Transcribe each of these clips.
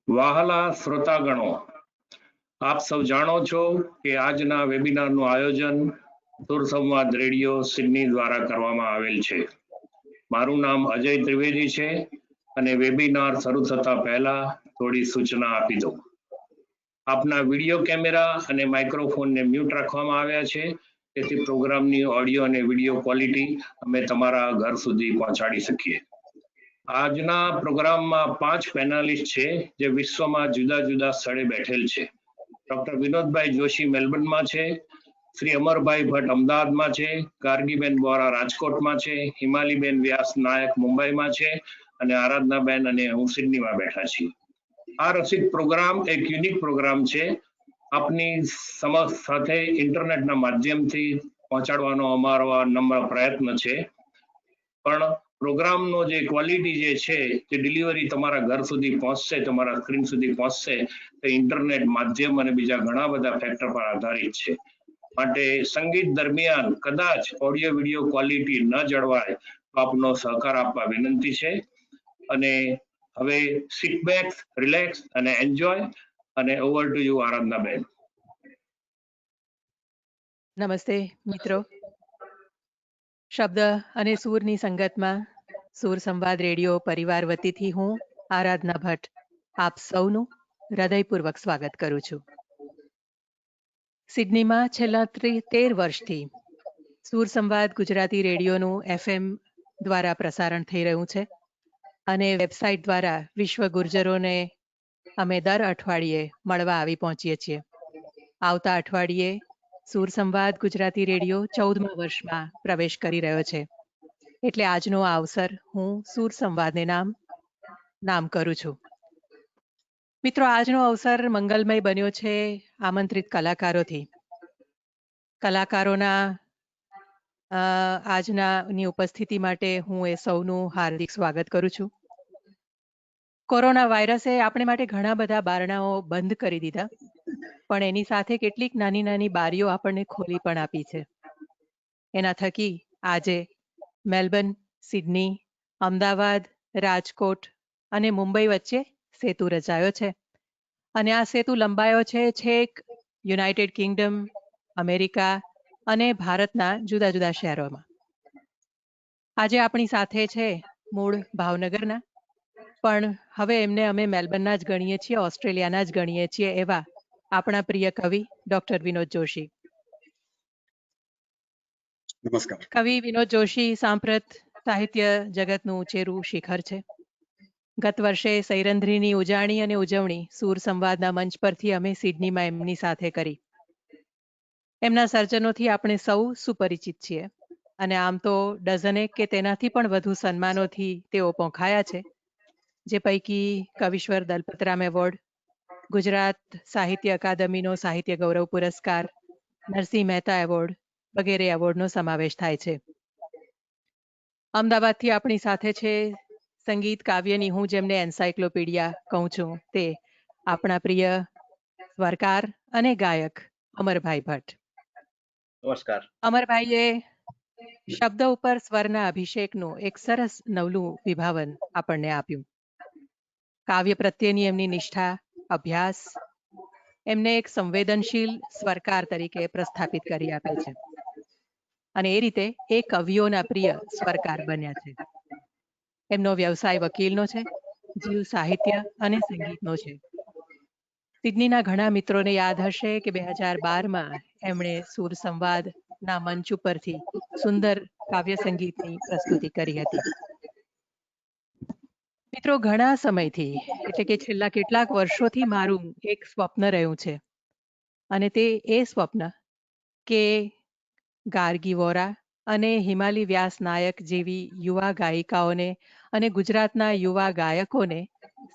વહાલા શ્રોતાગણો, આપ સૌ જાણો છો કે આજના વેબિનારનું આયોજન સુર સંવાદ રેડિયો સિડની દ્વારા કરવામાં આવેલ છે. મારું નામ અજય ત્રિવેદી છે અને વેબિનાર શરૂ થતા પહેલા થોડી સૂચના આપી દઉં. આપના વિડીયો કેમેરા અને માઇક્રોફોનને મ્યુટ રાખવામાં આવ્યા છે, તેથી પ્રોગ્રામની ઓડિયો અને વિડીયો ક્વોલિટી અમે તમારા ઘર સુધી પહોંચાડી શકીએ. આજના પ્રોગ્રામમાં 5 પેનલિસ્ટ છે જે વિશ્વમાં જુદા જુદા સ્થળે બેઠેલ છે. ડોક્ટર વિનોદભાઈ જોશી મેલબર્નમાં છે, શ્રી અમરભાઈ ભટ્ટ અમદાવાદમાં છે, ગાર્ગીબેન વોરા રાજકોટમાં છે, હિમાલીબેન વ્યાસ નાયક મુંબઈમાં છે અને આરાધનાબેન અને હું સિડનીમાં બેઠા છીએ. આ રસિક પ્રોગ્રામ એક યુનિક પ્રોગ્રામ છે. આપની સમક્ષ સાથે ઇન્ટરનેટના માધ્યમથી પહોંચાડવાનો અમારો નમ્ર પ્રયત્ન છે, પણ પ્રોગ્રામનો જે ક્વોલિટી જે છે તે ડિલિવરી તમારા ઘર સુધી પહોંચશે, તમારા સ્ક્રીન સુધી પહોંચશે, તે ઇન્ટરનેટ માધ્યમ અને બીજા ઘણા બધા ફેક્ટર પર આધારિત છે. માટે સંગીત દરમિયાન કદાચ ઓડિયો વિડીયો ક્વોલિટી ન જળવાય તો આપનો સહકાર આપવા વિનંતી છે. અને હવે સિટ બેક, રિલેક્સ અને એન્જોય. અને ઓવર ટુ યુ આરાધનાબેન. નમસ્તે મિત્રો. શબ્દ અને સૂરની સંગતમાં સૂર સંવાદ રેડિયો પરિવાર વતીથી હું આરાધના ભટ્ટ આપ સૌનું હૃદયપૂર્વક સ્વાગત કરું છું. સિડનીમાં છેલ્લા 13 વર્ષથી સૂર સંવાદ ગુજરાતી રેડિયોનું FM દ્વારા પ્રસારણ થઈ રહ્યું છે અને વેબસાઇટ દ્વારા વિશ્વ ગુર્જરોને અમે દર અઠવાડિયે મળવા આવી પહોંચીએ છીએ. આવતા અઠવાડિયે સૂર સંવાદ ગુજરાતી રેડિયો 14મા વર્ષમાં પ્રવેશ કરી રહ્યો છે, એટલે આજનો આ અવસર હું સૂર સંવાદને નામ કરું છું. મિત્રો, આજનો અવસર મંગલમય બન્યો છે આમંત્રિત કલાકારોથી. કલાકારોના આજનાની ઉપસ્થિતિ માટે હું એ સૌનું હાર્દિક સ્વાગત કરું છું. કોરોના વાયરસે આપણે માટે ઘણા બધા બારણાઓ બંધ કરી દીધા, પણ એની સાથે કેટલીક નાની નાની બારીઓ આપણને ખોલી પણ આપી છે. એના થકી આજે મેલબર્ન, સિડની, અમદાવાદ, રાજકોટ અને મુંબઈ વચ્ચે સેતુ રચાયો છે અને આ સેતુ લંબાયો છે છેક યુનાઇટેડ કિંગડમ, અમેરિકા અને ભારતના જુદા જુદા શહેરોમાં. આજે આપણી સાથે છે મૂળ ભાવનગરના, પણ હવે એમને અમે મેલબર્નના જ ગણીએ છીએ, ઓસ્ટ્રેલિયાના જ ગણીએ છીએ, એવા આપણા પ્રિય કવિ ડોક્ટર વિનોદ જોશી. નમસ્કાર. કવિ વિનોદ જોશી સાંપ્રત સાહિત્ય જગતનું ઉચેરું શિખર છે. ગત વર્ષે સૈરંધ્રીની ઉજાણી અને ઉજવણી સૂર સંવાદના મંચ પરથી અમે સિડનીમાં એમની સાથે કરી. એમના સર્જનોથી આપણે સૌ સુપરિચિત છીએ અને આમ તો ડઝનેક કે તેનાથી પણ વધુ સન્માનોથી તેઓ પોંખાયા છે, જે પૈકી કવિશ્વર દલપતરામ એવોર્ડ, ગુજરાત સાહિત્ય અકાદમીનો સાહિત્ય ગૌરવ પુરસ્કાર, નરસિંહ મહેતા એવોર્ડ વગેરે એવોર્ડનો સમાવેશ થાય છે. અમદાવાદથી આપણી સાથે છે સંગીત કાવ્યની હું જેમને એન્સાયક્લોપીડિયા કહું છું, તે આપણા પ્રિય સ્વરકાર અને ગાયક અમરભાઈ ભટ્ટ. નમસ્કાર. અમરભાઈએ શબ્દ ઉપર સ્વરના અભિષેકનું એક સરસ નવલું વિભાવન આપણને આપ્યું. કાવ્ય પ્રત્યેની એમની નિષ્ઠા, અભ્યાસ એમને એક સંવેદનશીલ સ્વરકાર તરીકે પ્રસ્થાપિત કરી આપે છે અને એ રીતે એ કવિઓના પ્રિય સ્વરકાર બન્યા છે. એમનો વ્યવસાય વકીલનો છે, જીવ સાહિત્ય અને સંગીતનો છે. સિડનીના ઘણા મિત્રોને યાદ હશે કે 2012માં એમણે સૂર સંવાદના મંચ ઉપરથી સુંદર કાવ્ય સંગીતની પ્રસ્તુતિ કરી હતી. મિત્રો, ઘણા સમયથી એટલે કે છેલ્લા કેટલાક વર્ષોથી મારું એક સ્વપ્ન રહ્યું છે અને તે એ સ્વપ્ન કે ગાર્ગી વોરા અને હિમાલી વ્યાસ નાયક જેવી યુવા ગાયિકાઓને અને ગુજરાતના યુવા ગાયકોને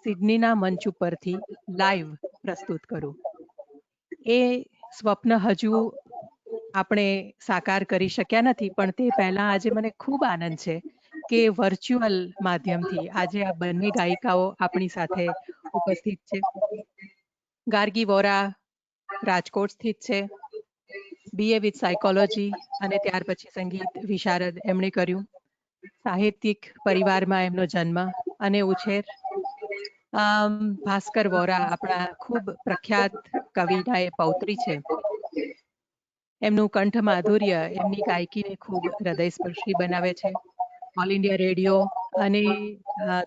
સિડનીના મંચ ઉપરથી લાઈવ પ્રસ્તુત કરું. એ સ્વપ્ન હજુ આપણે સાકાર કરી શક્યા નથી, પણ તે પહેલા આજે મને ખૂબ આનંદ છે કે વર્ચ્યુઅલ માધ્યમથી આજે આ બંને ગાયિકાઓ આપણી સાથે ઉપસ્થિત છે. ગાર્ગી વોરા રાજકોટ સ્થિત છે, BA વિથ સાયકોલોજી અને ત્યાર પછી સંગીત વિશારદ એમણે કર્યું. સાહિત્યિક પરિવારમાં એમનો જન્મ અને ઉછેર. ભાસ્કર વોરા આપણા ખૂબ પ્રખ્યાત કવિના એ પૌત્રી છે. એમનું કંઠ માધુર્ય એમની ગાયકીને ખૂબ હૃદયસ્પર્શી બનાવે છે. ઓલ ઇન્ડિયા રેડિયો અને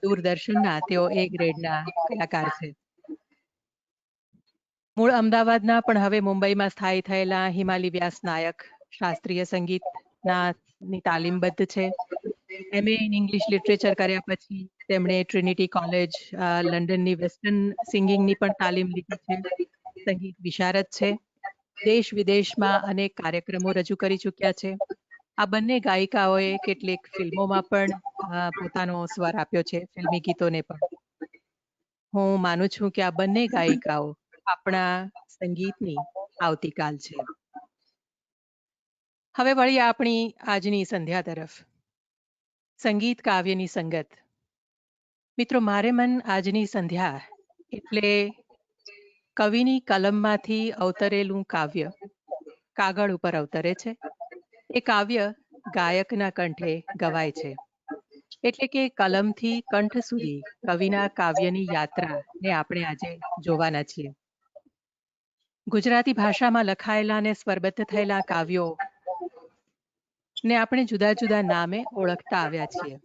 દૂરદર્શનના તેઓ એ ગ્રેડના કલાકાર છે. મૂળ અમદાવાદના પણ હવે મુંબઈમાં સ્થાયી થયેલા હિમાલી વ્યાસ નાયક શાસ્ત્રીય સંગીતની તાલીમબદ્ધ છે. એમએ ઇન ઇંગ્લિશ લિટરેચર કર્યા પછી તેમણે ટ્રિનિટી કોલેજ લંડનની વેસ્ટર્ન સિંગિંગની પણ તાલીમ લીધી છે. સંગીત વિશારદ છે. દેશ વિદેશમાં અનેક કાર્યક્રમો રજૂ કરી ચૂક્યા છે. આ બંને ગાયિકાઓએ કેટલીક ફિલ્મોમાં પણ પોતાનો સ્વર આપ્યો છે, ફિલ્મી ગીતોને પણ. હું માનું છું કે આ બંને ગાયિકાઓ આપણા સંગીતની આવતીકાલ છે. હવે વળી આપણી આજની સંધ્યા તરફ. સંગીત કાવ્યની સંગત. મિત્રો, મારે મન આજની સંધ્યા એટલે કવિની કલમમાંથી અવતરેલું કાવ્ય કાગળ ઉપર અવતરે છે. એ કાવ્ય ગાયકના કંઠે ગવાય છે. એટલે કે કલમથી કંઠ સુધી કવિના કાવ્યની યાત્રાને આપણે આજે જોવાના છીએ. ગુજરાતી ભાષામાં લખાયેલા અને સ્વરબદ્ધ થયેલા કાવ્યો ને આપણે જુદા જુદા નામે ઓળખતા આવ્યા છીએ.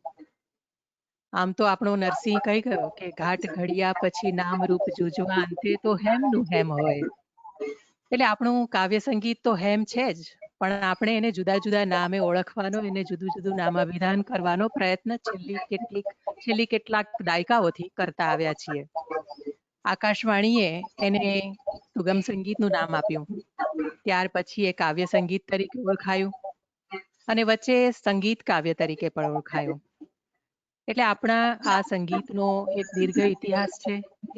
આમ તો આપણો નરસિંહ કહી ગયો કે ઘાટ ઘડિયા પછી નામ રૂપ જુજવા અંતે તો હેમનું હેમ હોય. એટલે આપણું કાવ્ય સંગીત તો હેમ છે જ, પણ આપણે એને જુદા જુદા નામે ઓળખવાનો, એને જુદું જુદું નામાભિધાન કરવાનો પ્રયત્ન છેલ્લી કેટલાક દાયકાઓથી કરતા આવ્યા છીએ. આકાશવાણીએ એને સુગમ સંગીતનું નામ આપ્યું, ત્યાર પછી એ કાવ્ય સંગીત તરીકે ઓળખાયું અને વચ્ચે સંગીત કાવ્ય તરીકે પણ ઓળખાયું. એટલે આપણા આ સંગીતનો એક દીર્ઘ ઇતિહાસ છે,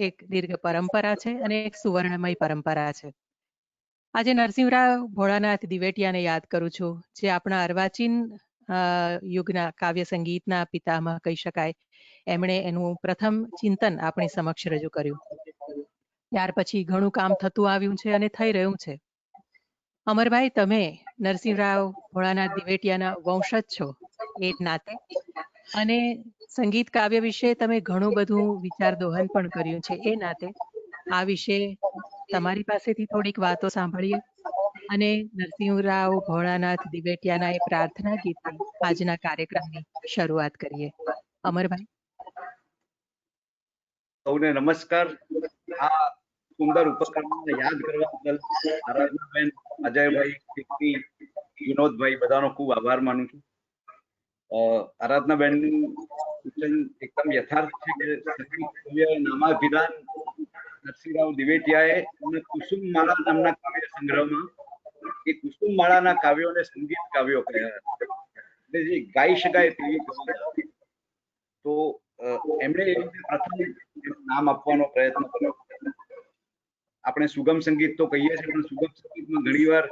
એક દીર્ઘ પરંપરા છે અને એક સુવર્ણમય પરંપરા છે. આજે નરસિંહરાવ ભોળાનાથ દિવેટિયાને યાદ કરું છું, જે આપણા અર્વાચીન યુગના કાવ્ય સંગીતના પિતામહ કહી શકાય. એમણે એનું પ્રથમ ચિંતન આપણી સમક્ષ રજૂ કર્યું. ત્યાર પછી ઘણું કામ થતું આવ્યું છે અને થઈ રહ્યું છે. અમરભાઈ, તમે નરસિંહરાવ ભોળાનાથ દિવેટિયાના વંશજ છો એ નાતે, અને સંગીત કાવ્ય વિશે તમે ઘણું બધું વિચાર દોહન પણ કર્યું છે એ નાતે, આ વિશે તમારી પાસેથી થોડીક વાતો સાંભળીએ અને નરસિંહરાવ ભોળાનાથ દિવેટિયાના એ પ્રાર્થના ગીતથી આજના કાર્યક્રમની શરૂઆત કરીએ. અમરભાઈ. સૌને નમસ્કાર. આ સુંદર ઉપકરણને યાદ કરવા બદલ આરાધનાબેન, અજયભાઈ, કીર્તિ, વિનોદભાઈ બધાનો ખૂબ આભાર માનું છું. આરાધનાબેનનું સૂચન એકદમ યથાર્થ છે કે સંગીત કાવ્ય નામાભિધાન નરસિંહરાવ દિવેટિયાએ કુસુમમાળા નામના કાવ્ય સંગ્રહમાં એ કુસુમમાળાના કાવ્યોને સંગીત કાવ્યો કહ્યા, એટલે જે ગાઈ શકાય તેવી કવિતા. તો એમણે એ રીતે પ્રથમ નામ આપવાનો પ્રયત્ન કર્યો. આપણે સુગમ સંગીત તો કહીએ છીએ, પણ સુગમ સંગીતમાં ઘણીવાર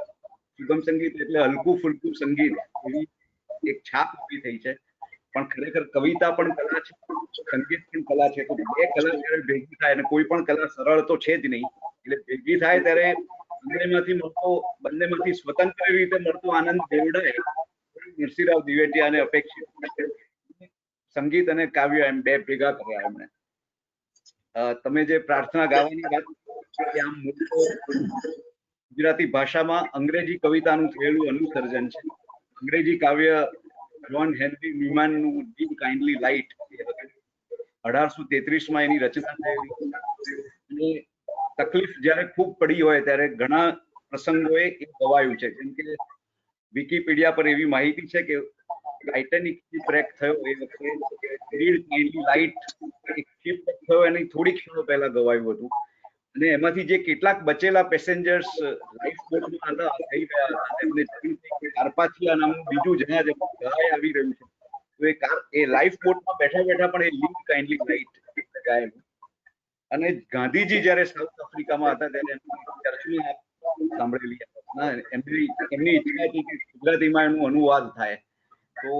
સુગમ સંગીત એટલે હલકું ફુલકું સંગીત એવી એક છાપ ઊભી થઈ છે. પણ ખરેખર કવિતા પણ કલા છે, સંગીત પણ કલા છે. તો બે કલા જ્યારે ભેગી થાય, અને કોઈ પણ કલા સરળ તો છે જ નહીં, એટલે ભેગી થાય ત્યારે બંનેમાંથી સ્વતંત્ર રીતે મળતો આનંદ બેવડાય. નરસિંહરાવ દિવેટિયાને અપેક્ષિત સંગીત અને કાવ્ય એમ બે ભેગા કર્યા એમણે. તમે જે પ્રાર્થના ગાવાની વાત, આમ ગુજરાતી ભાષામાં અંગ્રેજી કવિતાનું થયેલું અનુસર્જન છે. અંગ્રેજી કાવ્ય જોન હેનરી ન્યુમાનનું ડીપ કાઇન્ડલી લાઇટ 1833માં એની રચના થયેલી. અને તકલીફ જ્યારે ખૂબ પડી હોય ત્યારે ઘણા પ્રસંગોએ એ ગવાયું છે. જેમ કે વિકીપીડિયા પર એવી માહિતી છે કે ટાઇટેનિક શિપરેક થયો એ વખતે રીડ કાઇન્ડલી લાઇટ એક શિપરેક થયો એની થોડી ક્ષણો પહેલા ગવાયું હતું. અને એમાંથી જે કેટલાક બચેલા પેસેન્જર્સ લાઈફ બોટમાં હતા, થઈ ગયા હતા, એમને કાર્પાથિયા નામનું બીજું જહાજ આવી રહ્યું છે. તો એ લાઈફ બોટમાં બેઠા બેઠા પણ એ લીડ કાઇન્ડલી લાઇટ ગાયેલું. અને ગાંધીજી જયારે સાઉથ આફ્રિકામાં હતા ત્યારે ચર્ચમાં સાંભળેલી એમની ઈચ્છા હતી કે ગુજરાતીમાં એનું અનુવાદ થાય. તો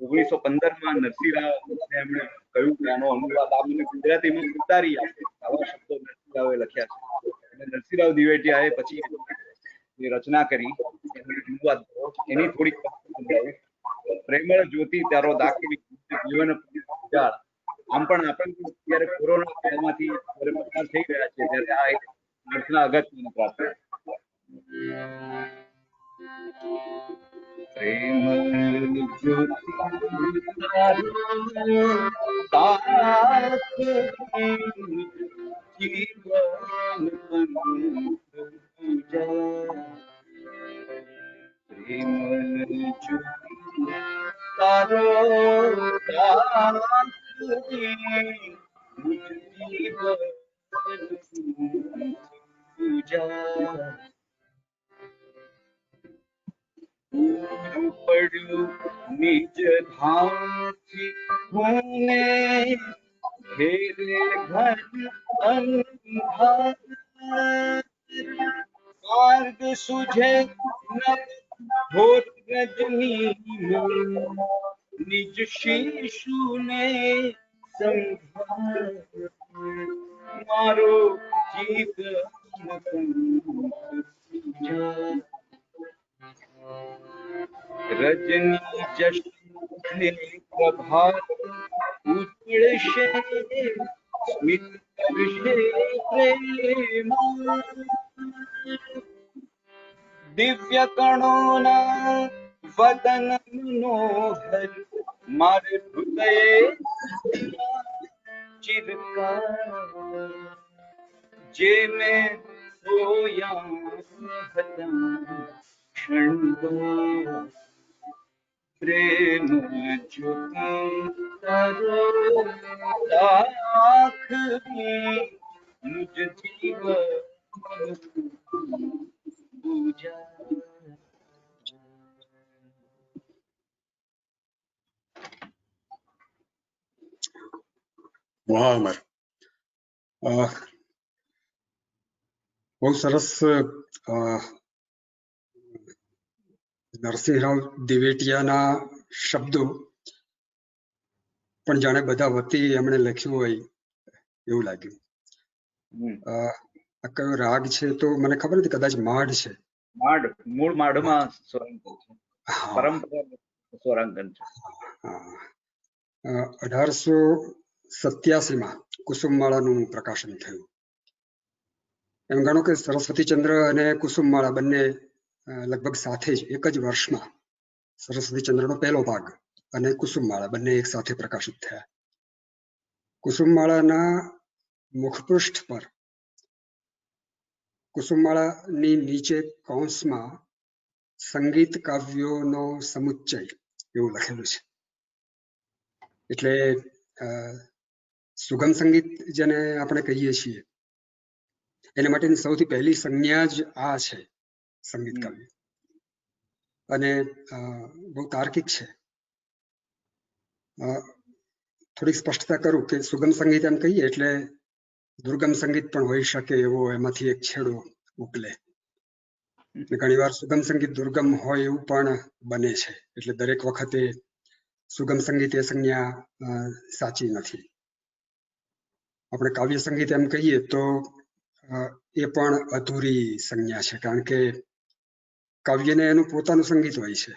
1915માં નરસિંહરાવ એમણે કહ્યું કે આનો અનુવાદ આ મને ગુજરાતીમાં ઉતારી આપે. આવા શબ્દો નરસિંહરાવે લખ્યા છે. અને નરસિંહરાવ દિવેટિયાએ પછી જે રચના કરી અનુવાદ એની થોડીક સમજાવી. પ્રેમળ જ્યોતિ તારો દાખવી જીવન ઉજાળ. આમ પણ આપણે અત્યારે કોરોના કાળમાંથી જ્યારે પસાર થઈ રહ્યા છે ત્યારે આ એક પ્રાર્થના અગત્યની પ્રાર્થના. પ્રેમ જ્યોતિ જીવન પ્રેમ જ્યોતિ તારો પૂજા પડ્યું નિજ ધામથી ભૂને ઘેરે ઘર અંધાર માર્ગ સુझे ન ભોર રજની નિજ શિશુને સંભાળ મારો જીવન રજની જશે પ્રભાત ઉજળશે સ્મિત કરશે પ્રેમ દિવ્ય કણોના વદન મનોહર મારે હૃદયે ચિરકાર જે મેં સોયા હતા ક્ષણ પ્રેમ જ્યોતિ તારો આખરી મુજ જીવન પૂજા. વાહ અમર, બહુ સરસ. નરસિંહરાવ દિવેટિયાના શબ્દો પણ જાણે બધા વતી એમણે લખ્યું હોય એવું લાગ્યું. આ કયો રાગ છે તો મને ખબર નથી, કદાચ માઢ છે. માઢ, મૂળ માઢમાં સ્વરાંકન છે, પરંપરાગત સ્વરાંકન છે. 1887માં કુસુમમાળાનું પ્રકાશન થયું. એમ ગણો કે સરસ્વતીચંદ્ર અને કુસુમમાળા બંને લગભગ સાથે જ એક જ વર્ષમાં સરસ્વતીચંદ્રનો પહેલો ભાગ અને કુસુમમાળા બંને એક સાથે પ્રકાશિત થયા. કુસુમમાળાના મુખપૃષ્ઠ પર કુસુમમાળાની નીચે કૌંસમાં સંગીત કાવ્યોનો સમુચ્ચય એવું લખેલું છે. એટલે સુગમ સંગીત જેને આપણે કહીએ છીએ એના માટેની સૌથી પહેલી સંજ્ઞા જ આ છે, સંગીત કાવ્ય. અને બહુ તાર્કિક છે. થોડીક સ્પષ્ટતા કરું કે સુગમ સંગીત એમ કહીએ એટલે દુર્ગમ સંગીત પણ હોઈ શકે એવો એમાંથી એક છેડો ઉપલે. ઘણી વાર સુગમ સંગીત દુર્ગમ હોય એવું પણ બને છે. એટલે દરેક વખતે સુગમ સંગીત એ સંજ્ઞા સાચી નથી. આપણે કાવ્ય સંગીત એમ કહીએ તો એ પણ અધૂરી સંજ્ઞા છે, કારણ કે કાવ્યને એનું પોતાનું સંગીત હોય છે.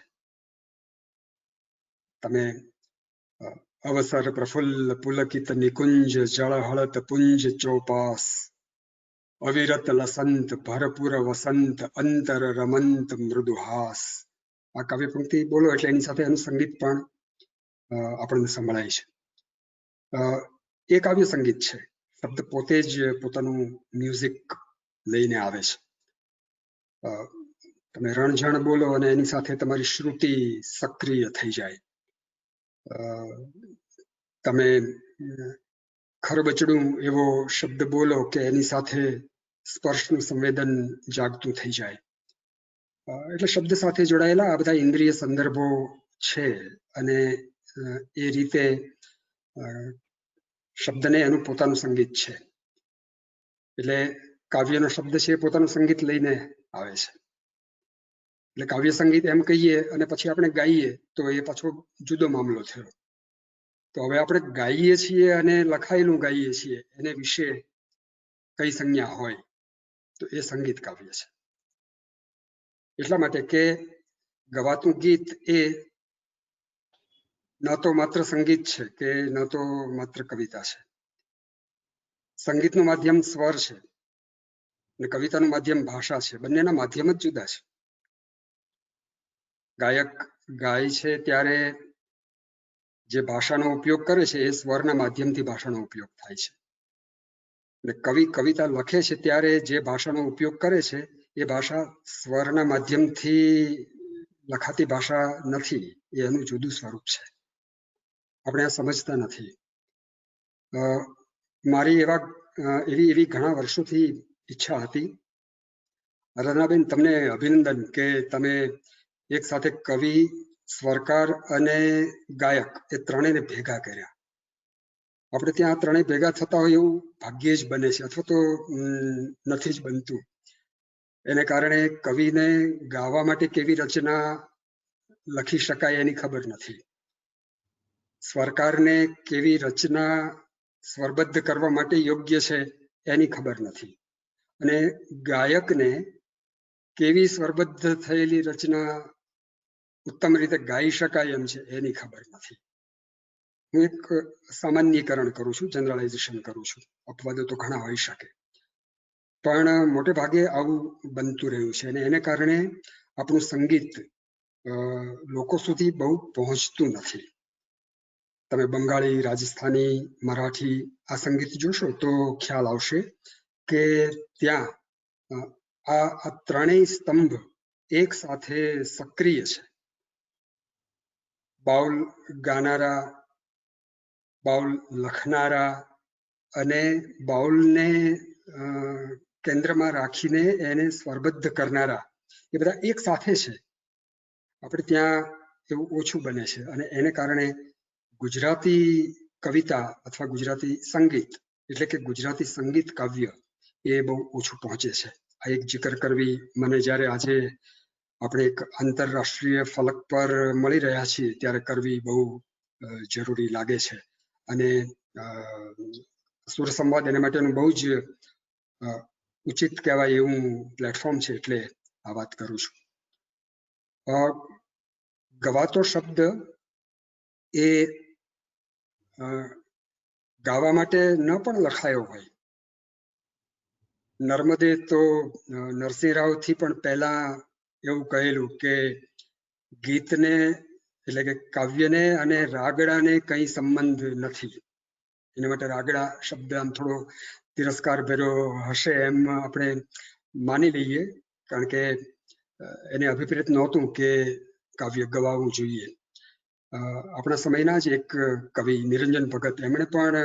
તમે અવસર પ્રફુલ્લ પુલકિત નિકુંજ જળ હળત પુંજ ચોપાસ અવિરત લસંત ભરપૂર વસંત અંતર રમંત મૃદુહાસ, આ કાવ્ય પંક્તિ બોલો એટલે એની સાથે એનું સંગીત પણ આપણને સંભળાય છે. એ કાવ્ય સંગીત છે. શબ્દ પોતે જ પોતાનું મ્યુઝિક લઈને આવે છે. તમે રણઝણ બોલો અને એની સાથે તમારી શ્રુતિ સક્રિય થઈ જાય. તમે ખરબચડું એવો શબ્દ બોલો કે એની સાથે સ્પર્શનું સંવેદન જાગતું થઈ જાય. એટલે શબ્દ સાથે જોડાયેલા આ બધા ઇન્દ્રિય સંદર્ભો છે અને એ રીતે શબ્દને એનું પોતાનું સંગીત છે. એટલે કાવ્યનો શબ્દ છે એ પોતાનું સંગીત લઈને આવે છે. એટલે કાવ્ય સંગીત એમ કહીએ અને પછી આપણે ગાઈએ તો એ પાછો જુદો મામલો થયો. તો હવે આપણે ગાઈએ છીએ અને લખાયેલું ગાઈએ છીએ એને વિશે કઈ સંજ્ઞા હોય તો એ સંગીત કાવ્ય છે. એટલા માટે કે ગવાતું ગીત એ ન તો માત્ર સંગીત છે કે ન તો માત્ર કવિતા છે, સંગીતનું માધ્યમ સ્વર છે અને કવિતાનું માધ્યમ ભાષા છે. બંનેના માધ્યમ જ જુદા છે. ગાયક ગાય છે ત્યારે જે ભાષાનો ઉપયોગ કરે છે એ સ્વરના માધ્યમથી ભાષાનો ઉપયોગ થાય છે. અને કવિ કવિતા લખે છે ત્યારે જે ભાષાનો ઉપયોગ કરે છે એ ભાષા સ્વરના માધ્યમથી લખાતી ભાષા નથી, એ એનું જુદું સ્વરૂપ છે. આપણે આ સમજતા નથી. મારી એવી ઘણા વર્ષોથી ઈચ્છા હતી. રચનાબેન, તમને અભિનંદન કે તમે એક સાથે કવિ, સ્વરકાર અને ગાયક એ ત્રણેયને ભેગા કર્યા. આપણે ત્યાં ત્રણેય ભેગા થતા હોય એવું ભાગ્યે જ બને છે, અથવા તો નથી જ બનતું. એને કારણે કવિને ગાવા માટે કેવી રચના લખી શકાય એની ખબર નથી. સ્વરકારને કેવી રચના સ્વરબદ્ધ કરવા માટે યોગ્ય છે એની ખબર નથી. અને ગાયકને કેવી સ્વરબદ્ધ થયેલી રચના ઉત્તમ રીતે ગાઈ શકાય એમ છે એની ખબર નથી. હું એક સામાન્યીકરણ કરું છું, જનરલાઇઝેશન કરું છું. અપવાદો તો ઘણા હોઈ શકે, પણ મોટે ભાગે આવું બનતું રહ્યું છે. અને એને કારણે આપણું સંગીત લોકો સુધી બહુ પહોંચતું નથી. તમે બંગાળી, રાજસ્થાની, મરાઠી આ સંગીત જોશો તો ખ્યાલ આવશે કે ત્યાં આ ત્રણેય સ્તંભ એક સાથે સક્રિય છે. બાઉલ ગાનારા, બાઉલ લખનારા અને બાઉલને કેન્દ્રમાં રાખીને એને સ્વરબદ્ધ કરનારા, એ બધા એક સાથે છે. આપણે ત્યાં એવું ઓછું બને છે. અને એને કારણે ગુજરાતી કવિતા અથવા ગુજરાતી સંગીત એટલે કે ગુજરાતી સંગીત કાવ્ય એ બહુ ઓછું પહોંચે છે. આ એક જિકર કરવી મને જ્યારે આજે આપણે એક આંતરરાષ્ટ્રીય ફલક પર મળી રહ્યા છીએ ત્યારે કરવી બહુ જરૂરી લાગે છે. અને સુર સંવાદ એના માટેનું બહુ જ ઉચિત કહેવાય એવું પ્લેટફોર્મ છે, એટલે આ વાત કરું છું. ગવાતો શબ્દ એ ગાવા માટે ન પણ લખાયો હોય. નર્મદે તો નરસિંહરાવથી પણ પહેલા એવું કહેલું કે ગીતને એટલે કે કાવ્યને અને રાગડાને કંઈ સંબંધ નથી. એના માટે રાગડા શબ્દ આમ થોડો તિરસ્કાર ભર્યો હશે એમ આપણે માની લઈએ, કારણ કે એને અભિપ્રેત નહોતું કે કાવ્ય ગવાવું જોઈએ. આપણા સમયના જ એક કવિ નિરંજન ભગત, એમણે પણ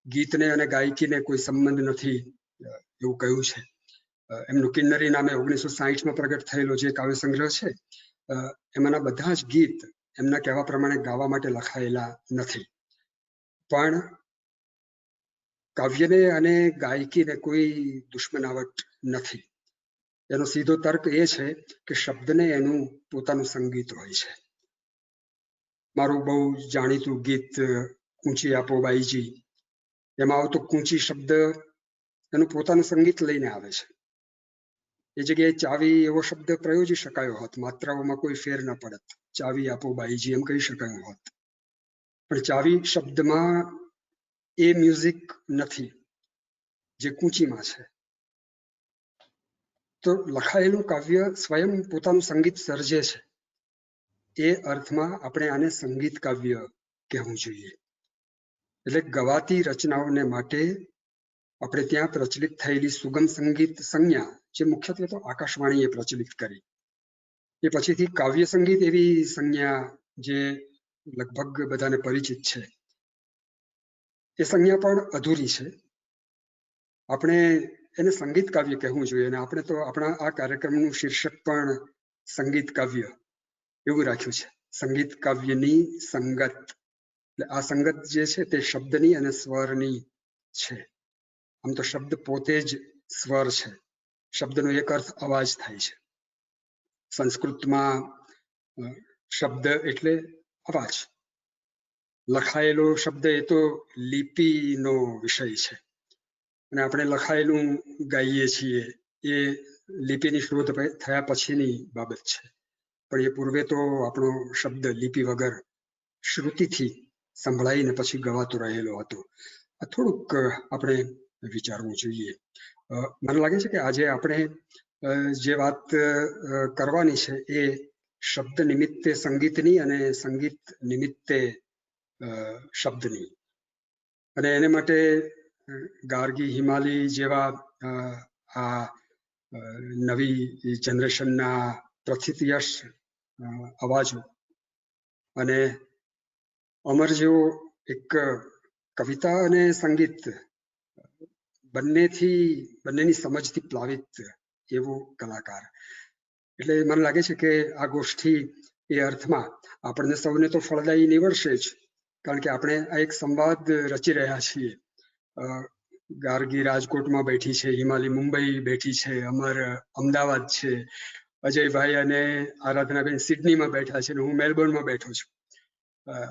ગીતને અને ગાયકીને કોઈ સંબંધ નથી એવું કહ્યું છે. એમનું કિન્નરી નામે 1960માં પ્રગટ થયેલો જે કાવ્ય સંગ્રહ છે એમાંના બધા જ ગીત એમના કહેવા પ્રમાણે ગાવા માટે લખાયેલા નથી. પણ કાવ્યને અને ગાયકીને કોઈ દુશ્મનાવટ નથી. એનો સીધો તર્ક એ છે કે શબ્દને એનું પોતાનું સંગીત હોય છે. મારું બહુ જાણીતું ગીત કૂંચી આપો બાઈજી, એમાં આવતો કૂંચી શબ્દ એનું પોતાનું સંગીત લઈને આવે છે. એ જગ્યાએ ચાવી એવો શબ્દ પ્રયોજી શકાયો હોત, માત્રાઓમાં કોઈ ફેર ન પડત, ચાવી આપો બાઈજી એમ કહી શકાયું હોત. પણ ચાવી શબ્દમાં એ મ્યુઝિક નથી જે કૂંચીમાં છે. તો લખાયેલું કાવ્ય સ્વયં પોતાનું સંગીત સર્જે છે. એ અર્થમાં આપણે આને સંગીત કાવ્ય કહેવું જોઈએ. એટલે ગવાતી રચનાઓને માટે આપણે ત્યાં પ્રચલિત થયેલી સુગમ સંગીત સંજ્ઞા, જે મુખ્યત્વે તો આકાશવાણીએ પ્રચલિત કરી, એ પછીથી કાવ્ય સંગીત એવી સંજ્ઞા જે લગભગ બધાને પરિચિત છે, એ સંજ્ઞા પણ અધૂરી છે. આપણે એને સંગીત કાવ્ય કહેવું જોઈએ. અને આપણે તો આપણા આ કાર્યક્રમનું શીર્ષક પણ સંગીત કાવ્ય એવું રાખ્યું છે, સંગીત કાવ્યની સંગત. એટલે આ સંગત જે છે તે શબ્દની અને સ્વરની છે. આમ તો શબ્દ પોતે જ સ્વર છે. શબ્દનો એક અર્થ અવાજ થાય છે. સંસ્કૃતમાં શબ્દ એટલે અવાજ. લખાયેલો શબ્દ એ તો લિપિનો વિષય છે. અને આપણે લખાયેલું ગાઈએ છીએ એ લિપિની શોધ થયા પછીની બાબત છે. પણ એ પૂર્વે તો આપણો શબ્દ લિપિ વગર શ્રુતિથી સંભળાઈને પછી ગવાતો રહેલો હતો. થોડુંક આપણે વિચારવું જોઈએ. મને લાગે છે કે આજે આપણે જે વાત કરવાની છે એ શબ્દ નિમિત્તે સંગીતની અને સંગીત નિમિત્તે શબ્દની, અને એને માટે ગાર્ગી, હિમાલી જેવા આ નવી જનરેશનના પ્રથિતયશ અવાજો અને અમર જેવો એક કવિતા અને સંગીત બંનેની સમજથી પ્લાવિત એવું કલાકાર. એટલે મને લાગે છે કે આ ગોષ્ઠી એ અર્થમાં આપણને સૌને તો ફળદાયી નીવડશે જ, કારણ કે આપણે આ એક સંવાદ રચી રહ્યા છીએ. ગાર્ગી રાજકોટમાં બેઠી છે, હિમાલી મુંબઈ બેઠી છે, અમર અમદાવાદ છે, અજયભાઈ અને આરાધનાબેન સિડનીમાં બેઠા છે, અને હું મેલબોર્નમાં બેઠો છું,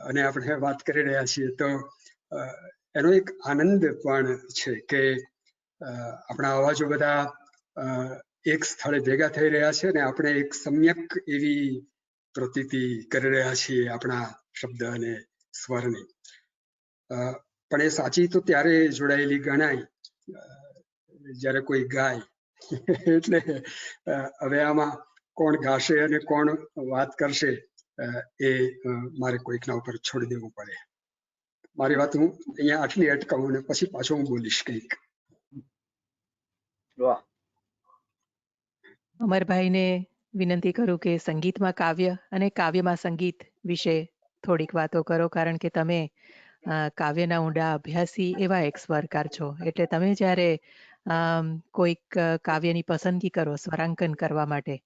અને આપણે વાત કરી રહ્યા છીએ. તો એનો એક આનંદ પણ છે કે આપણા અવાજો બધા એક સ્થળે ભેગા થઈ રહ્યા છે, અને આપણે એક સમ્યક એવી પ્રતીતિ કરી રહ્યા છીએ આપણા શબ્દ અને સ્વરની. પણ એ સાચી તો ત્યારે જોડાયેલી ગણાય જ્યારે કોઈ ગાય. એટલે હવે આમાં કોણ ગાશે અને કોણ વાત કરશે એ મારે કોઈકના ઉપર છોડી દેવું પડે. મારી વાત હું અહીંયા આટલી અટકાવું અને પછી પાછો હું બોલીશ કંઈક. અમરભાઈને વિનંતી કરું કે સંગીતમાં કાવ્ય અને કાવ્યમાં સંગીત વિશે થોડીક વાતો કરો, કારણ કે તમે કાવ્યના ઊંડા અભ્યાસી એવા એક સ્વરકાર છો. એટલે તમે જ્યારે કોઈક કાવ્યની પસંદગી કરો સ્વરાંકન કરવા માટે,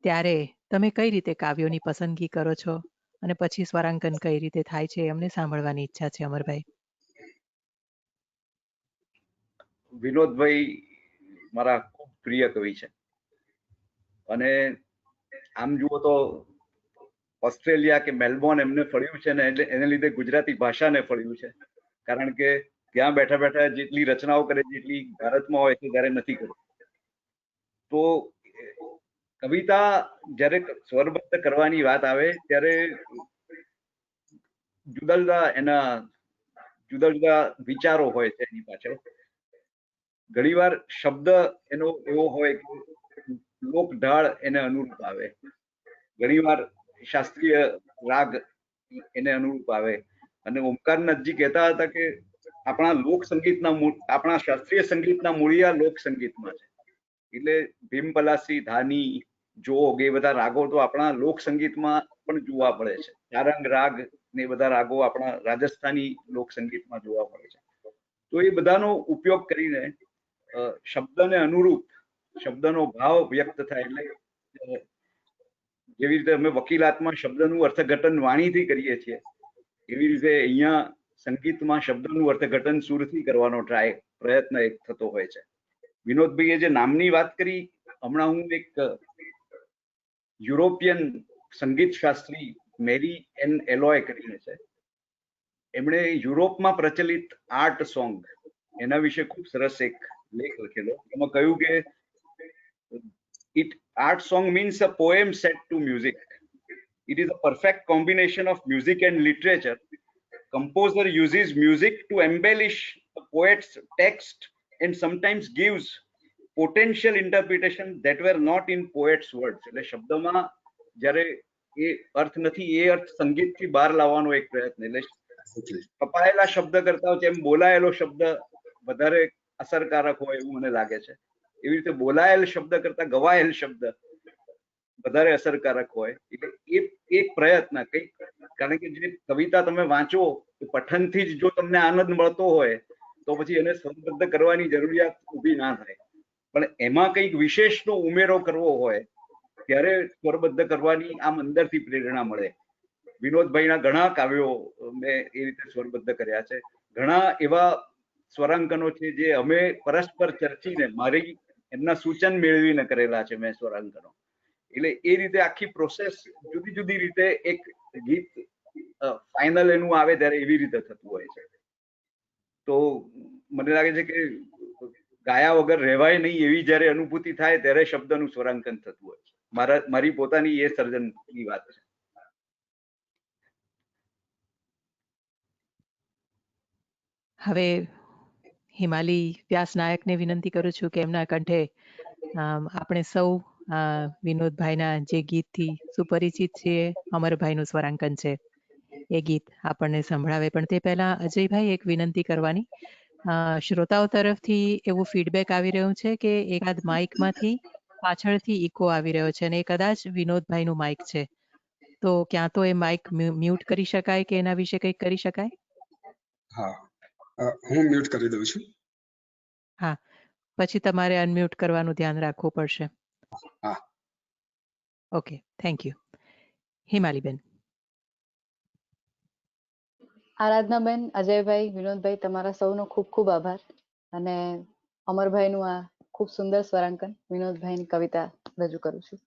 ત્યારે તમે કઈ રીતે કાવ્યોની પસંદગી કરો છો અને પછી સ્વરાંકન કઈ રીતે થાય છે, અમને સાંભળવાની ઈચ્છા છે. અમરભાઈ. વિનોદભાઈ મારા ખૂબ પ્રિય કવિ છે, અને આમ જુઓ તો ઓસ્ટ્રેલિયા કે મેલબોર્ન એમને ફળ્યું છે ને, એટલે એને લીધે ગુજરાતી ભાષાને ફળ્યું છે, કારણ કે ત્યાં બેઠા બેઠા જેટલી રચનાઓ કરે જેટલી ભારતમાં હોય છે ત્યારે નથી કરતી. તો કવિતા જ્યારે સ્વરબદ્ધ કરવાની વાત આવે ત્યારે જુદા જુદા વિચારો હોય છે એની પાછળ. ઘણીવાર શબ્દ એનો એવો હોય કે લોક ઢાળ એને અનુરૂપ આવે, ઘણીવાર શાસ્ત્રીય રાગ એને અનુરૂપ આવે. અને ઓમકારનાથજી કહેતા હતા કે આપણા શાસ્ત્રીય સંગીતના મૂળિયા લોક સંગીતમાં છે. એટલે ભીમ પલાસી, ધાની, જોગ એ બધા રાગો તો આપણા લોક સંગીતમાં પણ જોવા પડે છે. ચારંગ રાગ ને બધા રાગો આપણા રાજસ્થાની લોક સંગીતમાં જોવા મળે છે. તો એ બધાનો ઉપયોગ કરીને શબ્દને અનુરૂપ શબ્દનો ભાવ વ્યક્ત થાય. એટલે જેવી રીતે અમે વકીલાતમાં શબ્દનું અર્થઘટન વાણીથી કરીએ છીએ, એવી રીતે અહીંયા સંગીતમાં શબ્દનું અર્થઘટન સુરથી કરવાનો પ્રયત્ન એક થતો હોય છે. વિનોદભાઈએ જે નામની વાત કરી, હમણાં હું એક યુરોપિયન સંગીત શાસ્ત્રી મેરી એન એલોય કરીને છે, એમણે યુરોપમાં પ્રચલિત આર્ટ સોંગ એના વિશે ખૂબ સરસ એક લેખ લખેલો. એમાં કહ્યું કે art song means a poem set to music. It is a perfect combination of music and literature. Composer uses music to embellish a poet's text and sometimes gives potential interpretation that were not in poet's words. એટલે શબ્દમાં જ્યારે એ અર્થ નથી, એ અર્થ સંગીતથી બહાર લાવવાનો એક પ્રયત્ન. એટલે કપાયેલા શબ્દ કરતા જેમ બોલાયેલો શબ્દ વધારે અસરકારક હોય એવું મને લાગે છે, એવી રીતે બોલાયેલ શબ્દ કરતા ગવાયેલ શબ્દ વધારે અસરકારક હોય. એટલે એ એક પ્રયત્ન કંઈક, કારણ કે જે કવિતા તમે વાંચો પઠનથી જ જો તમને આનંદ મળતો હોય તો પછી એને સ્વરબદ્ધ કરવાની જરૂરિયાત ઊભી ના થાય. પણ એમાં કંઈક વિશેષનો ઉમેરો કરવો હોય ત્યારે સ્વરબદ્ધ કરવાની આમ અંદરથી પ્રેરણા મળે. વિનોદભાઈના ઘણા કાવ્યો મેં એ રીતે સ્વરબદ્ધ કર્યા છે. ઘણા એવા સ્વરાંકનો છે જે અમે પરસ્પર ચર્ચીને એમના સૂચન મેળવીને કરેલા છે મેં સ્વરાંકનો. એટલે એ રીતે આખી પ્રોસેસ જુદી જુદી રીતે એક ગીત ફાઇનલ એનું આવે ત્યારે એવી રીતે થતું હોય છે. તો મને લાગે છે કે ગાયા વગર રહેવાય નહીં એવી જ્યારે અનુભૂતિ થાય ત્યારે શબ્દનું સ્વરાંકન થતું હોય છે. મારી પોતાની એ સર્જનની વાત છે. હવે હિમાલી વ્યાસ નાયકને વિનંતી કરું છું કે એમના કંઠે આપણે સૌ વિનોદભાઈના જે ગીતથી સુપરિચિત છીએ, અમરભાઈનું સ્વરાંકન છે, એ ગીત આપણને સંભળાવે. પણ તે પહેલા અજયભાઈ એક વિનંતી કરવાની. શ્રોતાઓ તરફથી એવું ફીડબેક આવી રહ્યું છે કે એકાદ માઇકમાંથી પાછળથી ઇકો આવી રહ્યો છે અને એ કદાચ વિનોદભાઈનું માઇક છે. તો ક્યાં તો એ માઇક મ્યુટ કરી શકાય કે એના વિશે કંઈક કરી શકાય? હા, હું મ્યુટ કરી દઉં છું. હા, પછી તમારે અનમ્યુટ કરવાનું ધ્યાન રાખવું પડશે. હા, ઓકે, થેન્ક યુ. હિમાલીબેન. આરાધનાબેન, અજયભાઈ, વિનોદભાઈ, તમારા સૌનો ખૂબ ખૂબ આભાર. અને અમરભાઈનું આ ખૂબ સુંદર સ્વરાંકન વિનોદભાઈની કવિતા રજૂ કરું છું.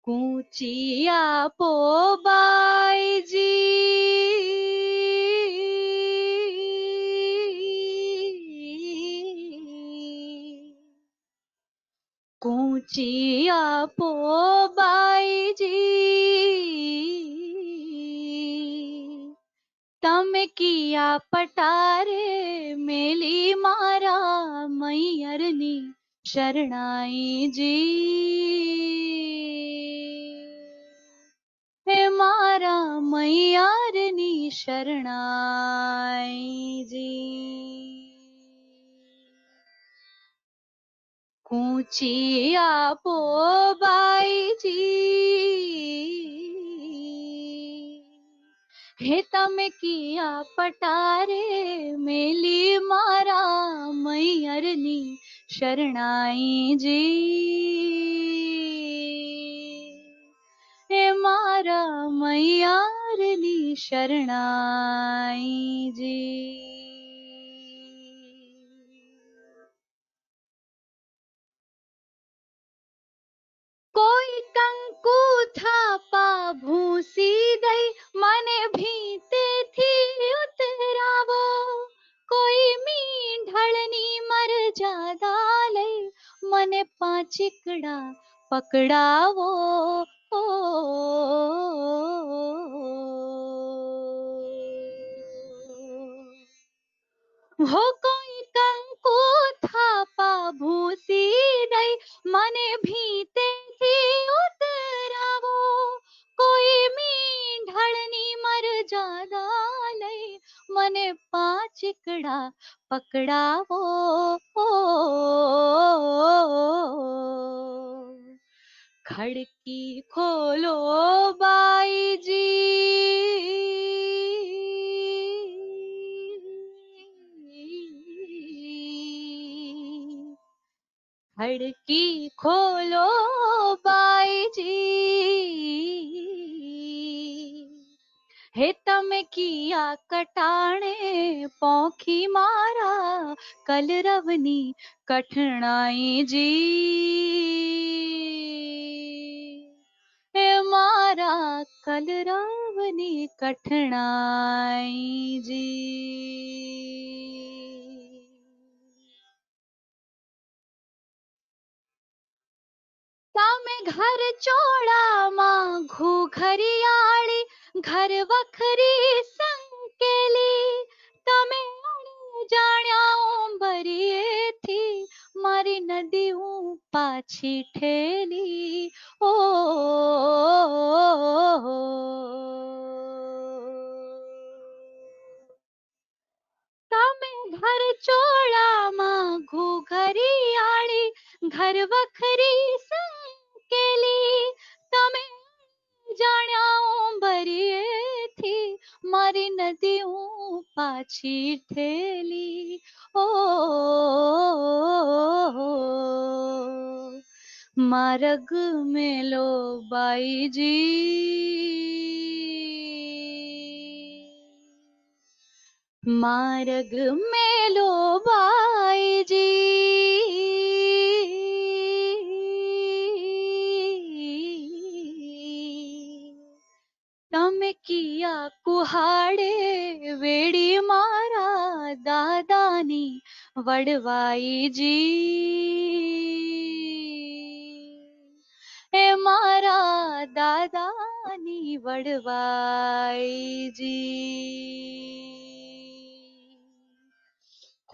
કૂચિયા પોબાઈજી, કૂચિયા પોબાઈજી, તમે કિયા પટારે મેલી મારા મૈયરની શરણાઈજી, હે મારા મૈયારની શરણાઈજી. કૂચિયા પોબાઈજી, હે તમે કિયા પટારે મેલી મારા મૈયરની શરણાઈજી, હે મારા મૈયારની શરણાઈજી. કોઈ કંકુ થાપા ભૂસી દઈ મને ભીતેથી ઉતરાવો, કોઈ મીંઢળની મરજાદા લઈ મને પાંચીકડા પકડાવો. હો કોઈ કંકુ થાપા ભૂસી દઈ મને ભીતેથી ઉતરાવો, કોઈ મીંઢળની મરજાદા લઈ મને પાંચીકડા પકડાવો. ખડકી ખોલો બાઈજી, ખડકી ખોલો બાઈજી, હે તમે કિયા કટાણે પોખી મારા કલરવની કઠણાઈજી, હે મારા કલરવની કઠણાઈજી. તમે ઘર ચોળામાં ઘૂઘરિયાળી ઘર વખરી સંકેલી, તમે જાણ્યા ભરીએથી મારી નદી હું પાછી ઠેલી ઓ તમે ઘર ચોળામાં ઘૂઘરિયાળી ઘર વખરી સંકેલી તમે જાણ્યા ભરીએથી મારી નદી હું પાછી ઠેલી ઓ માર્ગ મેલો બાઈજી માર્ગ મેલો બાઈજી તમે કિયા કુહાડે વેડી મારા દાદાની વડવાઈજી એ મારા દાદાની વડવાઈજી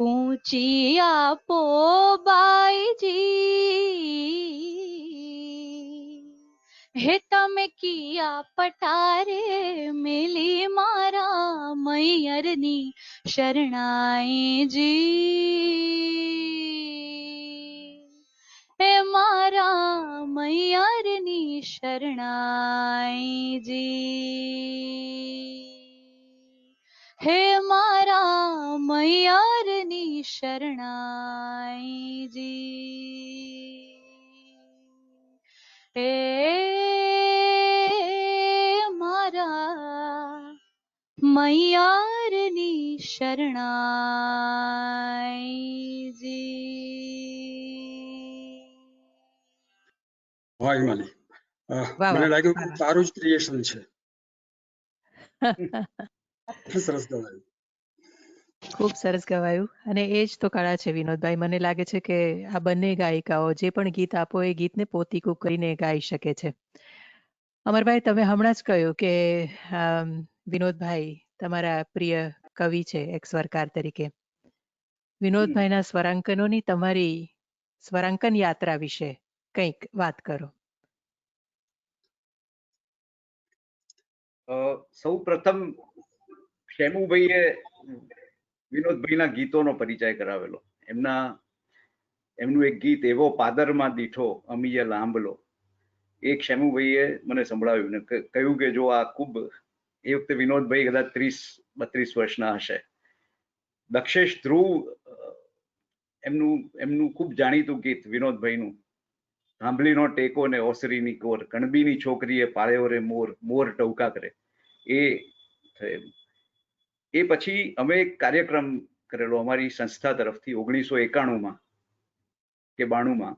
કૂંચી આપો બાઈજી હે તમે કિયા પટારે મેલી મારા મૈયરની શરણાઈજી હે મારા મૈયરની શરણાઈજી હે મારા મૈયરની શરણાઈજી હે મારા મૈયારની શરણાઈજી વાહ હિમાલી, વાહ મને વાહ લાગ્યું કે વાહ વાહ. તારું જ ક્રિએશન છે. સરસ ગવાયું. ખૂબ સરસ ગવાયું અને એ જ તો કળા છે વિનોદભાઈ. મને લાગે છે કે આ બંને ગાયિકાઓ જે પણ ગીત આપો એ ગીતને પોતીકું કરીને ગાઈ શકે છે. અમરભાઈ, તમે હમણાં જ કહ્યું કે વિનોદભાઈ તમારા પ્રિય કવિ છે એક સ્વરકાર તરીકે. વિનોદભાઈના સ્વરાંકનોની તમારી સ્વરાંકન યાત્રા વિશે કંઈક વાત કરો. સૌ પ્રથમ શેમુભાઈએ વિનોદભાઈના ગીતોનો પરિચય કરાવેલો. એમનું એક ગીત એવો પાદરમાં દીઠો અમીય લાંબલો, એક શેમુભાઈએ મને સંભળાવ્યું ને કહ્યું કે જો આ ખૂબ, એ વખતે વિનોદભાઈ કદાચ 30-32 વર્ષના હશે. દક્ષેશ ધ્રુવ એમનું ખૂબ જાણીતું ગીત વિનોદભાઈનું, સાંભળીનો ટેકો ને ઓસરીની કોર, કણબીની છોકરીએ પાળ્યો રે મોર, મોર ટવકા કરે, એ થયેલું. એ પછી અમે એક કાર્યક્રમ કરેલો અમારી સંસ્થા તરફથી 1991 કે 92.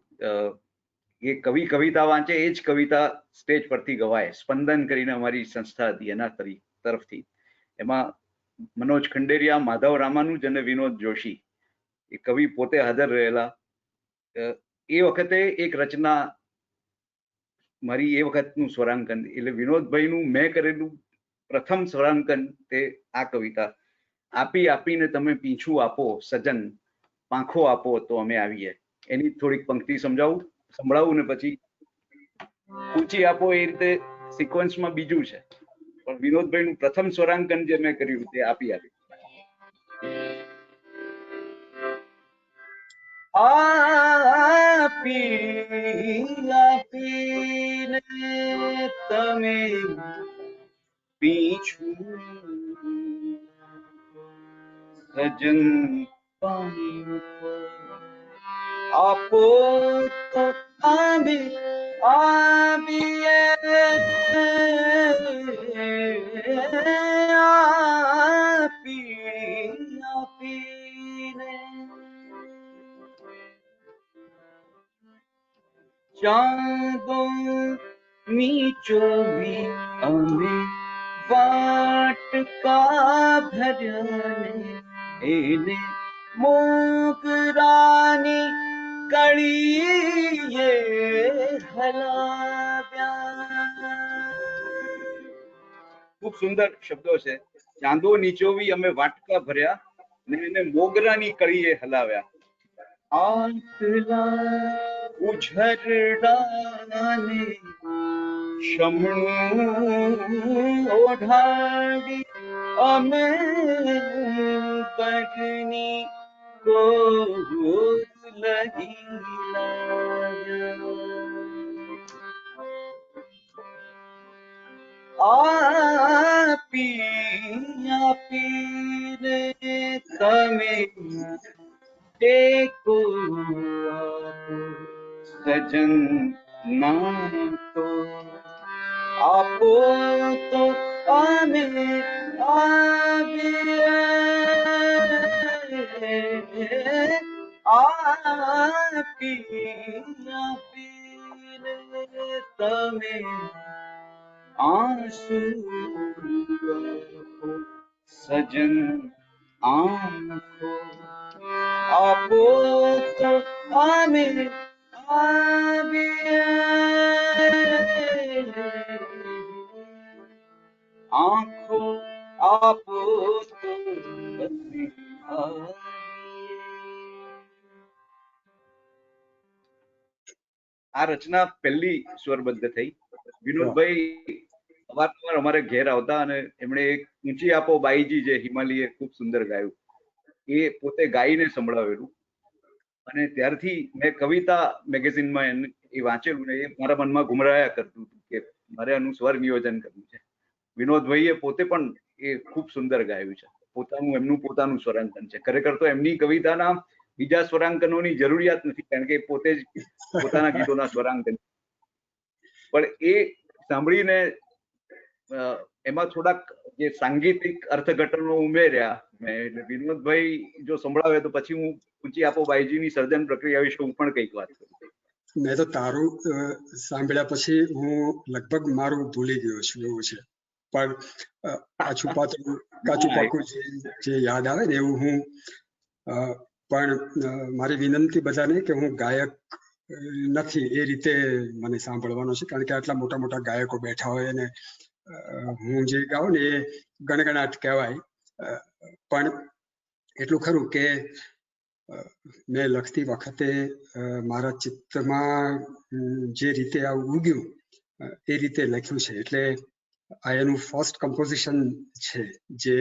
એ કવિ કવિતા વાંચે એ જ કવિતા સ્ટેજ પરથી ગવાય, સ્પંદન કરીને અમારી સંસ્થા હતી એના તરફથી. એમાં મનોજ ખંડેરિયા, માધવ રામાનુજ અને વિનોદ જોશી એ કવિ પોતે હાજર રહેલા. એ વખતે એક રચના મારી, એ વખતનું સ્વરાંકન એટલે વિનોદભાઈનું મેં કરેલું પ્રથમ સ્વરાંકન તે આ કવિતા, આપી આપીને તમે પીછું આપો સજન, પાંખો આપો તો અમે આવીએ. એની થોડીક પંક્તિ સંભળાવું ને પછી ઊંચી આપો એ રીતે સિક્વન્સમાં બીજું છે. પણ વિનોદભાઈનું પ્રથમ સ્વરાંકન જે મેં કર્યું તે આપી આપી. આપી આપીને તમે પીછું સજન આપો તો આવીએ, આપીને ચાંદો નીચોવી અમે વાટકા ભર્યાને, એને મોગરાની કળીએ હલાવ્યા. ખૂબ સુંદર શબ્દો છે. ચાંદો નીચોવી અમે વાટકા ભર્યા ને એને મોગરાની કળીએ હલાવ્યા। આંખલા ઉઝરડાને શમણું ઓઢાડી અમે પગની કોલ આપી આપીને તમે ટેકો આપો સજન નાતો આપો તો અમે આવીએ આપી આપીને તમે આંસુ આપો સજન આંખો આપો તો અમે આવીએ આંખો આપો તો અમે આ રચના પહેલી સ્વરબદ્ધ થઈ। વિનોદભાઈ અવારનવાર અમારે ઘેર આવતા અને એમણે એક ઊંચી આપો બાઈજી જે હિમાલયે ખૂબ સુંદર ગાયું એ પોતે ગાઈને સંભળાવેલું અને ત્યારથી મેં કવિતા મેગેઝિનમાં એ વાંચેલું ને એ મારા મનમાં ઘુમરાયા કરતું હતું કે મારે આનું સ્વર નિયોજન કરવું છે। વિનોદભાઈએ પોતે પણ એ ખૂબ સુંદર ગાયું છે, એમનું પોતાનું સ્વરાંકન છે। ખરેખર તો એમની કવિતાના બીજા સ્વરાંકનોની જરૂરિયાત નથી કારણ કે પોતે જ પોતાના ગીતોના સ્વરાંકન, પણ એ સાંભળીને એમાં થોડાક જે સાંગીતિક અર્થઘટનો ઉમેર્યા મેં, એટલે વિનોદભાઈ જો સંભળાવે તો પછી હું ઊંચી આપો બાઈજીની સર્જન પ્રક્રિયા વિશે હું પણ કંઈક વાત કરું। મેં તો તારું સાંભળ્યા પછી હું લગભગ મારું ભૂલી ગયો છું એવું છે, પણ આછું પાતળું કાચું પાકું જે યાદ આવે ને એવું હું પણ મારી વિનંતી બધાને કે હું ગાયક નથી એ રીતે મને સાંભળવાનો છે, કારણ કે આટલા મોટા મોટા ગાયકો બેઠા હોય અને હું જે ગાઉં ને એ ગણગણાટ કહેવાય। પણ એટલું ખરું કે મેં લખતી વખતે મારા ચિત્તમાં જે રીતે આ ઉગ્યું એ રીતે લખ્યું છે, એટલે આ એનું ફર્સ્ટ કમ્પોઝિશન છે જે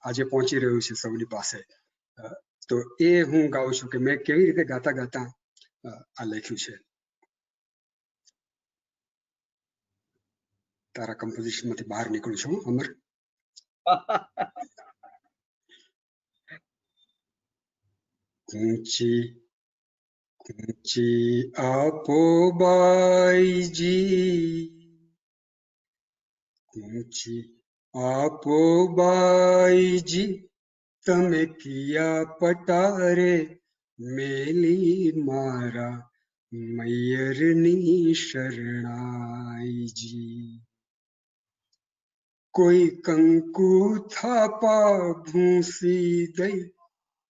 આજે પહોંચી રહ્યું છે સૌની પાસે। તો એ હું ગાઉં છું કે મેં કેવી રીતે ગાતા ગાતા આ લખ્યું છે। તારા કમ્પોઝિશન માંથી બહાર નીકળું છું અમર। ઊંચી ઊંચી આપો બાઈજી, ઊંચી આપો બાઈજી તમે કિયા પટારે મેલી મારા મૈયરની શરણાઈજી। કોઈ કંકુ થાપા ભૂંસી દઈ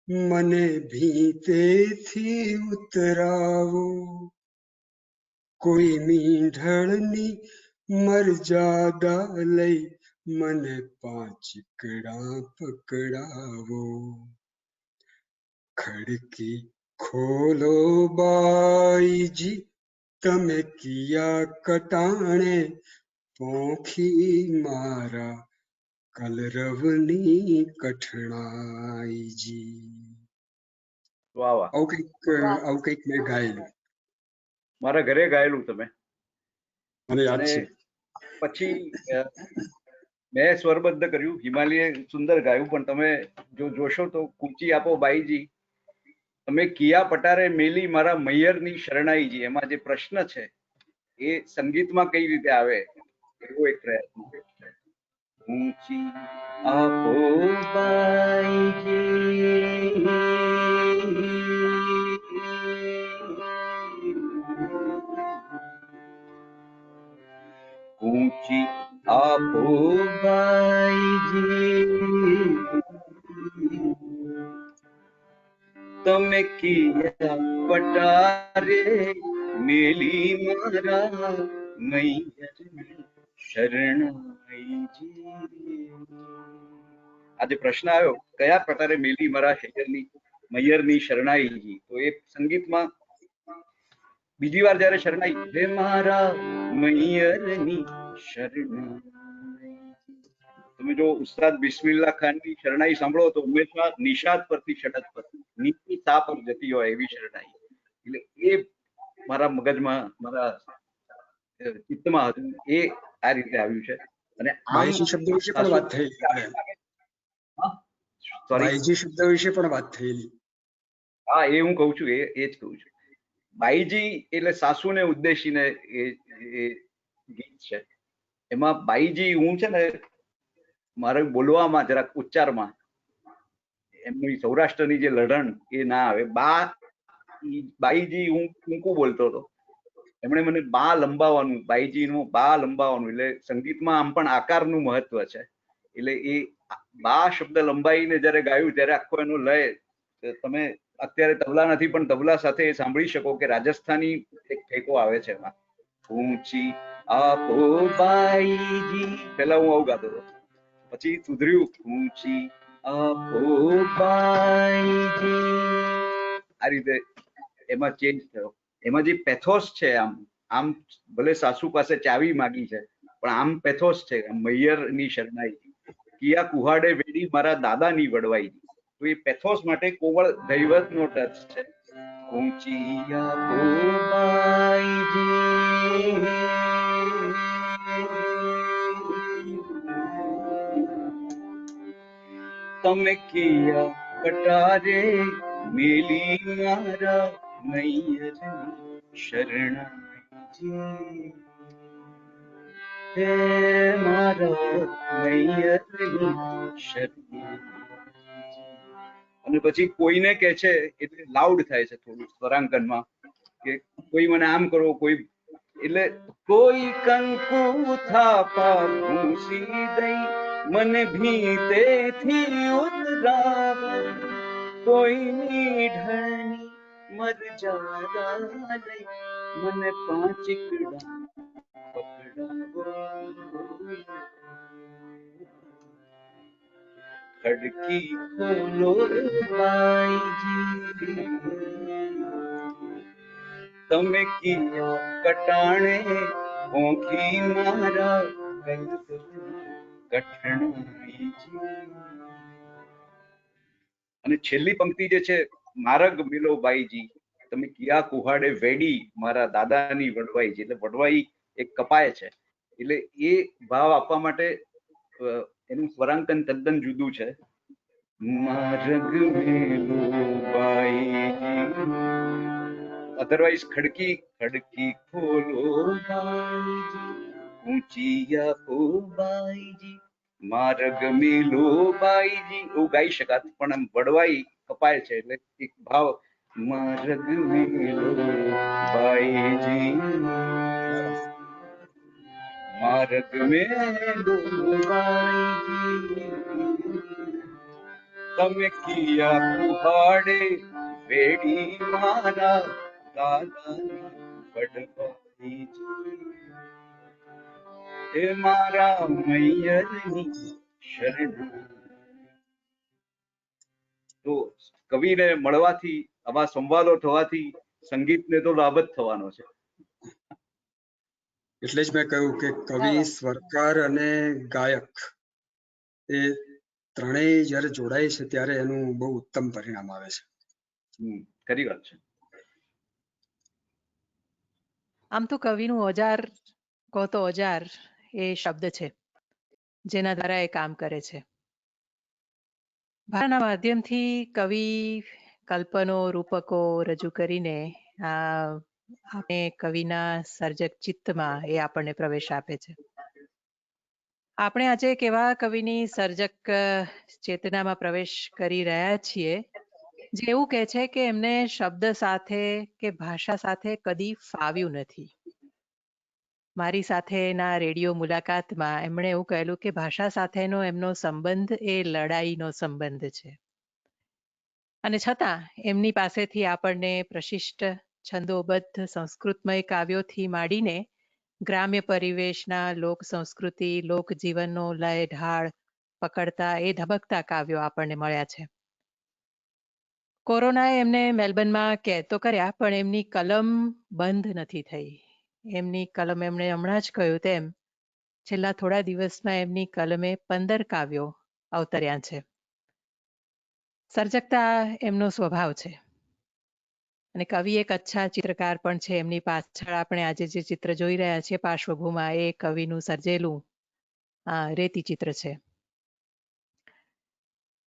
મને ભીતેથી ઉતરાવો, કોઈ મીંઢળની મરજાદા લઈ મને પાંચકડા પકડાવો। ખડકી ખોલો બાઈજી તમે કિયા કટાણે પોખી મારા કલરવની કઠણાઈજી। વાહ વાહ, આવું કંઈક મેં ગાયેલું, મારા ઘરે ગાયેલું તમે, મને યાદ અને છે। પછી મેં સ્વરબદ્ધ કર્યું, હિમાલયે સુંદર ગાયું, પણ તમે જો જોશો તો ઊંચી આપો બાઈજી તમે કિયા પટારે મેલી મારા મૈયરની શરણાઈજી, એમાં જે પ્રશ્ન છે એ સંગીતમાં કઈ રીતે આવે એવો એક પ્રયત્ન છે। ઊંચી આપો બાઈજી ઊંચી આપો બાઈજી તમે કિયા પટારે મેલી મારા મૈયરની શરણાઈજી। આજે પ્રશ્ન આવ્યો કયા પ્રકારે મેલી મારા મૈયરની શરણાઈજી, તો એ સંગીતમાં બીજી વાર જયારે શરણાઈ, હે મારા મૈયરની શરણાઈ, તમે જો ઉસ્તાદ બિસ્મિલ્લાહ ખાનની શરણાઈ સાંભળો તો હંમેશા નિષાદ પરથી ષડત પર, નીચી સા પર જતી હોય એવી શરણાઈ. એટલે એ મારા મગજમાં, મારા ચિત્તમાં હતું, એ આ રીતે આવ્યું છે. અને બાઈજી શબ્દ વિશે પણ વાત થયેલી સોરી, બાઈજી શબ્દ વિશે પણ વાત થયેલી. હા, એ હું કઉ છું, એ જ કઉ છું. બાઈજી એટલે સાસુને ઉદ્દેશીને એ ગીત છે. એમાં બાઈજી, હું છે ને મારે બોલવામાં જરાક ઉચ્ચારમાં એમની સૌરાષ્ટ્રની જે લઢણ એ ના આવે. બાઈજી હું ટૂંકું બોલતો હતો, એમણે મને બા લંબાવવાનું, બાઈજી નું બા લંબાવવાનું, એટલે સંગીતમાં આમ પણ આકારનું મહત્વ છે. એટલે એ બા શબ્દ લંબાઈને જયારે ગાયું ત્યારે આખો એનો લય, તમે અત્યારે તબલા નથી પણ તબલા સાથે સાંભળી શકો કે રાજસ્થાની એક ઠેકો આવે છે એમાં, ઊંચી આપો બાઈજી, પેલા હું આવું ગાતો હતો, પછી સુધર્યું ઊંચી આપો બાઈજી, આ રીતે એમાં ચેન્જ થયો. એમાં જે પેથોસ છે, આમ ભલે સાસુ પાસે ચાવી માગી છે પણ આમ પેથોસ છે, મૈયરની શરણાઈ, કિયા કુહાડે વેડી મારા દાદાની વડવાઈ, તો એ પેથોસ માટે કોવળ દૈવતનો ટચ છે. ઊંચી આપો બાઈજી, તમે કિયા કટારે મેલી મારા મૈયરની શરણાઈજી, હે મારા મૈયરની શરણાઈજી. અને પછી કોઈને કે છે એટલે લાઉડ થાય છે થોડું સ્વરાંકનમાં, કે કોઈ મને આમ કરો, કોઈ, એટલે કોઈ કંકુ થાપા ભૂસી દઈ મને ભીતેથી ઉતરાવ, કોઈની ઢળની મરજાદા લઈ મને પાંચીકડા પકડાવો, ખડકી ખોલો બાઈજી, તમે કિયા કટાણે ઓંખી મારા કઠણાઈજી. અને છેલ્લી પંક્તિ જે છે, મારગ મિલો બાઈજી, તમે કિયા કુહાડે વેડી મારા દાદાની વડવાઈ, એટલે વડવાઈ એક કપાય છે, એટલે એ ભાવ આપવા માટે એનું સ્વરાંકન તદ્દન જુદું છે. મારગ મેલો બાઈજી, અધરવાઇઝ ખડકી ખડકી ખોલો બાઈજી, ઊંચી આપો બાઈજી, મારગ મેલો બાઈજી, એવું ગાઈ શકાત, પણ આમ વડવાઈ કપાય છે એટલે એક ભાવ, મારગ મેલો બાઈજી, મારગ મેલો બાઈજી, તમે કિયા કુહાડે વેડી મારા દાદાની વડવાઈજી, હે મારા મૈયરની શરણાઈ. તો કવિને મળવાથી, આવા સંવાદો થવાથી સંગીતને તો લાભ જ થવાનો છે. એટલે જ મેં કહ્યું કે કવિ, સ્વરકાર અને ગાયક એ ત્રણેય જ્યારે જોડાય છે ત્યારે એનું બહુ ઉત્તમ પરિણામ આવે છે. ખરી વાત છે. આમ તો કવિનું ઓજાર કહો તો ઓજાર એ શબ્દ છે જેના દ્વારા એ કામ કરે છે. ભાષાના માધ્યમથી કવિ કલ્પનો, રૂપકો રજૂ કરીને આપણે કવિના સર્જક ચિત્તમાં એ આપણને પ્રવેશ આપે છે. આપણે આજે એક એવા કવિની સર્જક ચેતનામાં પ્રવેશ કરી રહ્યા છીએ જે એવું કહે છે કે એમને શબ્દ સાથે કે ભાષા સાથે કદી ફાવ્યું નથી. મારી સાથેના રેડિયો મુલાકાતમાં એમણે એવું કહેલું કે ભાષા સાથેનો એમનો સંબંધ એ લડાઈનો સંબંધ છે. અને છતાં એમની પાસેથી આપણને પ્રશિષ્ટ છંદોબદ્ધ સંસ્કૃતમય કાવ્યોથી માંડીને ગ્રામ્ય પરિવેશના લોક સંસ્કૃતિ, લોક જીવનનો લય ઢાળ, પકડતા એ ધબકતા કાવ્યો આપણને મળ્યા છે. કોરોનાએ એમને મેલબર્નમાં કેદ તો કર્યા, પણ એમની કલમ બંધ નથી થઈ. એમની કલમ, એમણે હમણાં જ કહ્યું તેમ, છેલ્લા થોડા દિવસમાં એમની કલમે 15 કાવ્યો અવતર્યા છે. સર્જકતા એમનો સ્વભાવ છે અને કવિ એક અચ્છા ચિત્રકાર પણ છે. એમની પાછળ આપણે આજે જે ચિત્ર જોઈ રહ્યા છીએ પાર્શ્વભૂમાં, એ કવિનું સર્જેલું રેતી ચિત્ર છે.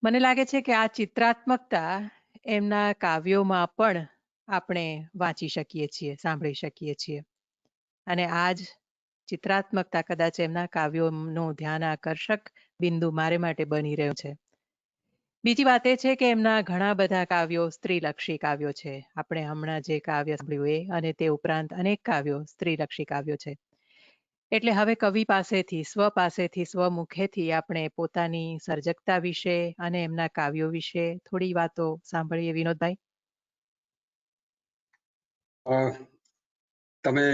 મને લાગે છે કે આ ચિત્રાત્મકતા એમના કાવ્યોમાં પણ આપણે વાંચી શકીએ છીએ, સાંભળી શકીએ છીએ. અને આ જ ચિત્રાત્મકતા કદાચ એમના કાવ્યોનું ધ્યાન આકર્ષક બિંદુ મારે માટે બની રહ્યો છે. બીજી વાત એ છે કે એમના ઘણા બધા કાવ્યો સ્ત્રીલક્ષી કાવ્યો છે. આપણે હમણાં જે કાવ્ય સાંભળ્યું એ, અને તે ઉપરાંત અનેક કાવ્યો સ્ત્રીલક્ષી કાવ્યો છે. એટલે હવે કવિ પાસેથી, સ્વમુખેથી આપણે પોતાની સર્જકતા વિશે અને એમના કાવ્યો વિશે થોડી વાતો સાંભળીએ. વિનોદભાઈ, તમે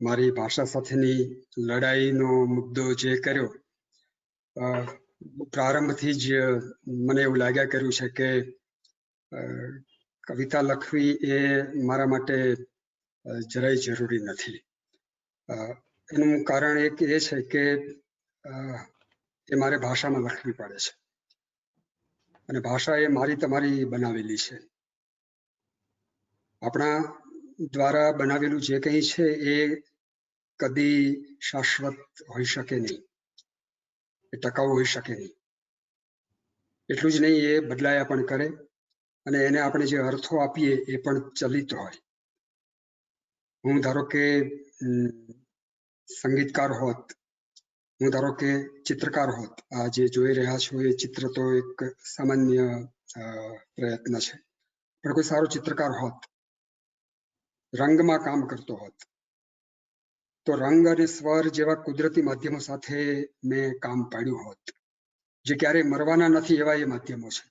મારી ભાષા સાથેની લડાઈનો મુદ્દો જે કર્યો, પ્રારંભથી જ મને એવું લાગ્યા કર્યું છે કે કવિતા લખવી એ મારા માટે જરાય જરૂરી નથી. એનું કારણ એક એ છે કે એ મારે ભાષામાં લખવી પડે છે, અને ભાષા એ મારી તમારી બનાવેલી છે. આપણા દ્વારા બનાવેલું જે કંઈ છે એ કદી શાશ્વત હોઈ શકે નહીં, એ ટકાઉ હોઈ શકે નહીં. એટલું જ નહીં, એ બદલાયા પણ કરે, અને એને આપણે જે અર્થો આપીએ એ પણ ચલિત હોય. હું ધારો કે સંગીતકાર હોત, હું ધારો કે ચિત્રકાર હોત, આ જે જોઈ રહ્યા છો એ ચિત્ર તો એક સામાન્ય પ્રયત્ન છે, પણ કોઈ સારો ચિત્રકાર હોત, રંગમાં કામ કરતો હોત, તો રંગ અને સ્વર જેવા કુદરતી માધ્યમો સાથે મેં કામ પાડ્યું હોત, જે ક્યારેય મરવાના નથી એવા એ માધ્યમો છે.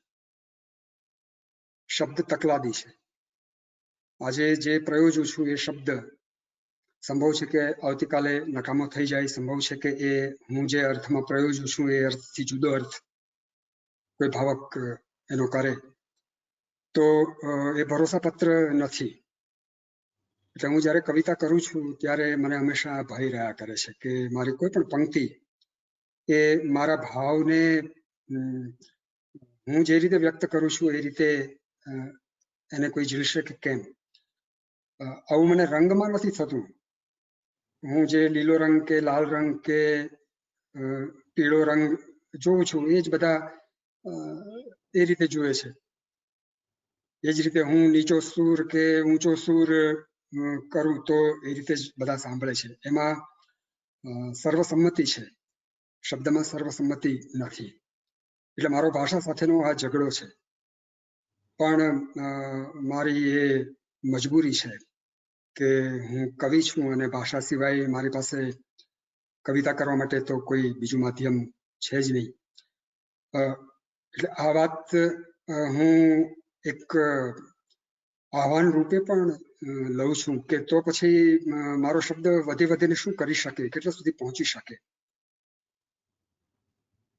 શબ્દ તકલાદી છે. આજે જે પ્રયોજું છું એ શબ્દ સંભવ છે કે આવતીકાલે નકામો થઈ જાય, સંભવ છે કે એ હું જે અર્થમાં પ્રયોજું છું એ અર્થથી જુદો અર્થ કોઈ ભાવક એનો કરે, તો એ ભરોસાપત્ર નથી. એટલે હું જ્યારે કવિતા કરું છું ત્યારે મને હંમેશા ભય રહ્યા કરે છે કે મારી કોઈ પણ પંક્તિ એ મારા ભાવને હું જે રીતે વ્યક્ત કરું છું એ રીતે એને કોઈ ઝીલશે કે કેમ. આવું મને રંગમાં નથી થતું. હું જે લીલો રંગ કે લાલ રંગ કે પીળો રંગ જોઉં છું એ જ બધા એ રીતે જુએ છે. એ જ રીતે હું નીચો સૂર કે ઊંચો સૂર કરું તો એ રીતે જ બધા સાંભળે છે. એમાં સર્વસંમતિ છે, શબ્દમાં સર્વસંમતિ નથી. એટલે મારો ભાષા સાથેનો આ ઝઘડો છે, પણ મારી એ મજબૂરી છે કે હું કવિ છું અને ભાષા સિવાય મારી પાસે કવિતા કરવા માટે તો કોઈ બીજું માધ્યમ છે જ નહીં. એટલે આ વાત હું એક આહ્વાન રૂપે પણ લઉં છું કે તો પછી મારો શબ્દ વધીને શું કરી શકે, કેટલા સુધી પહોંચી શકે.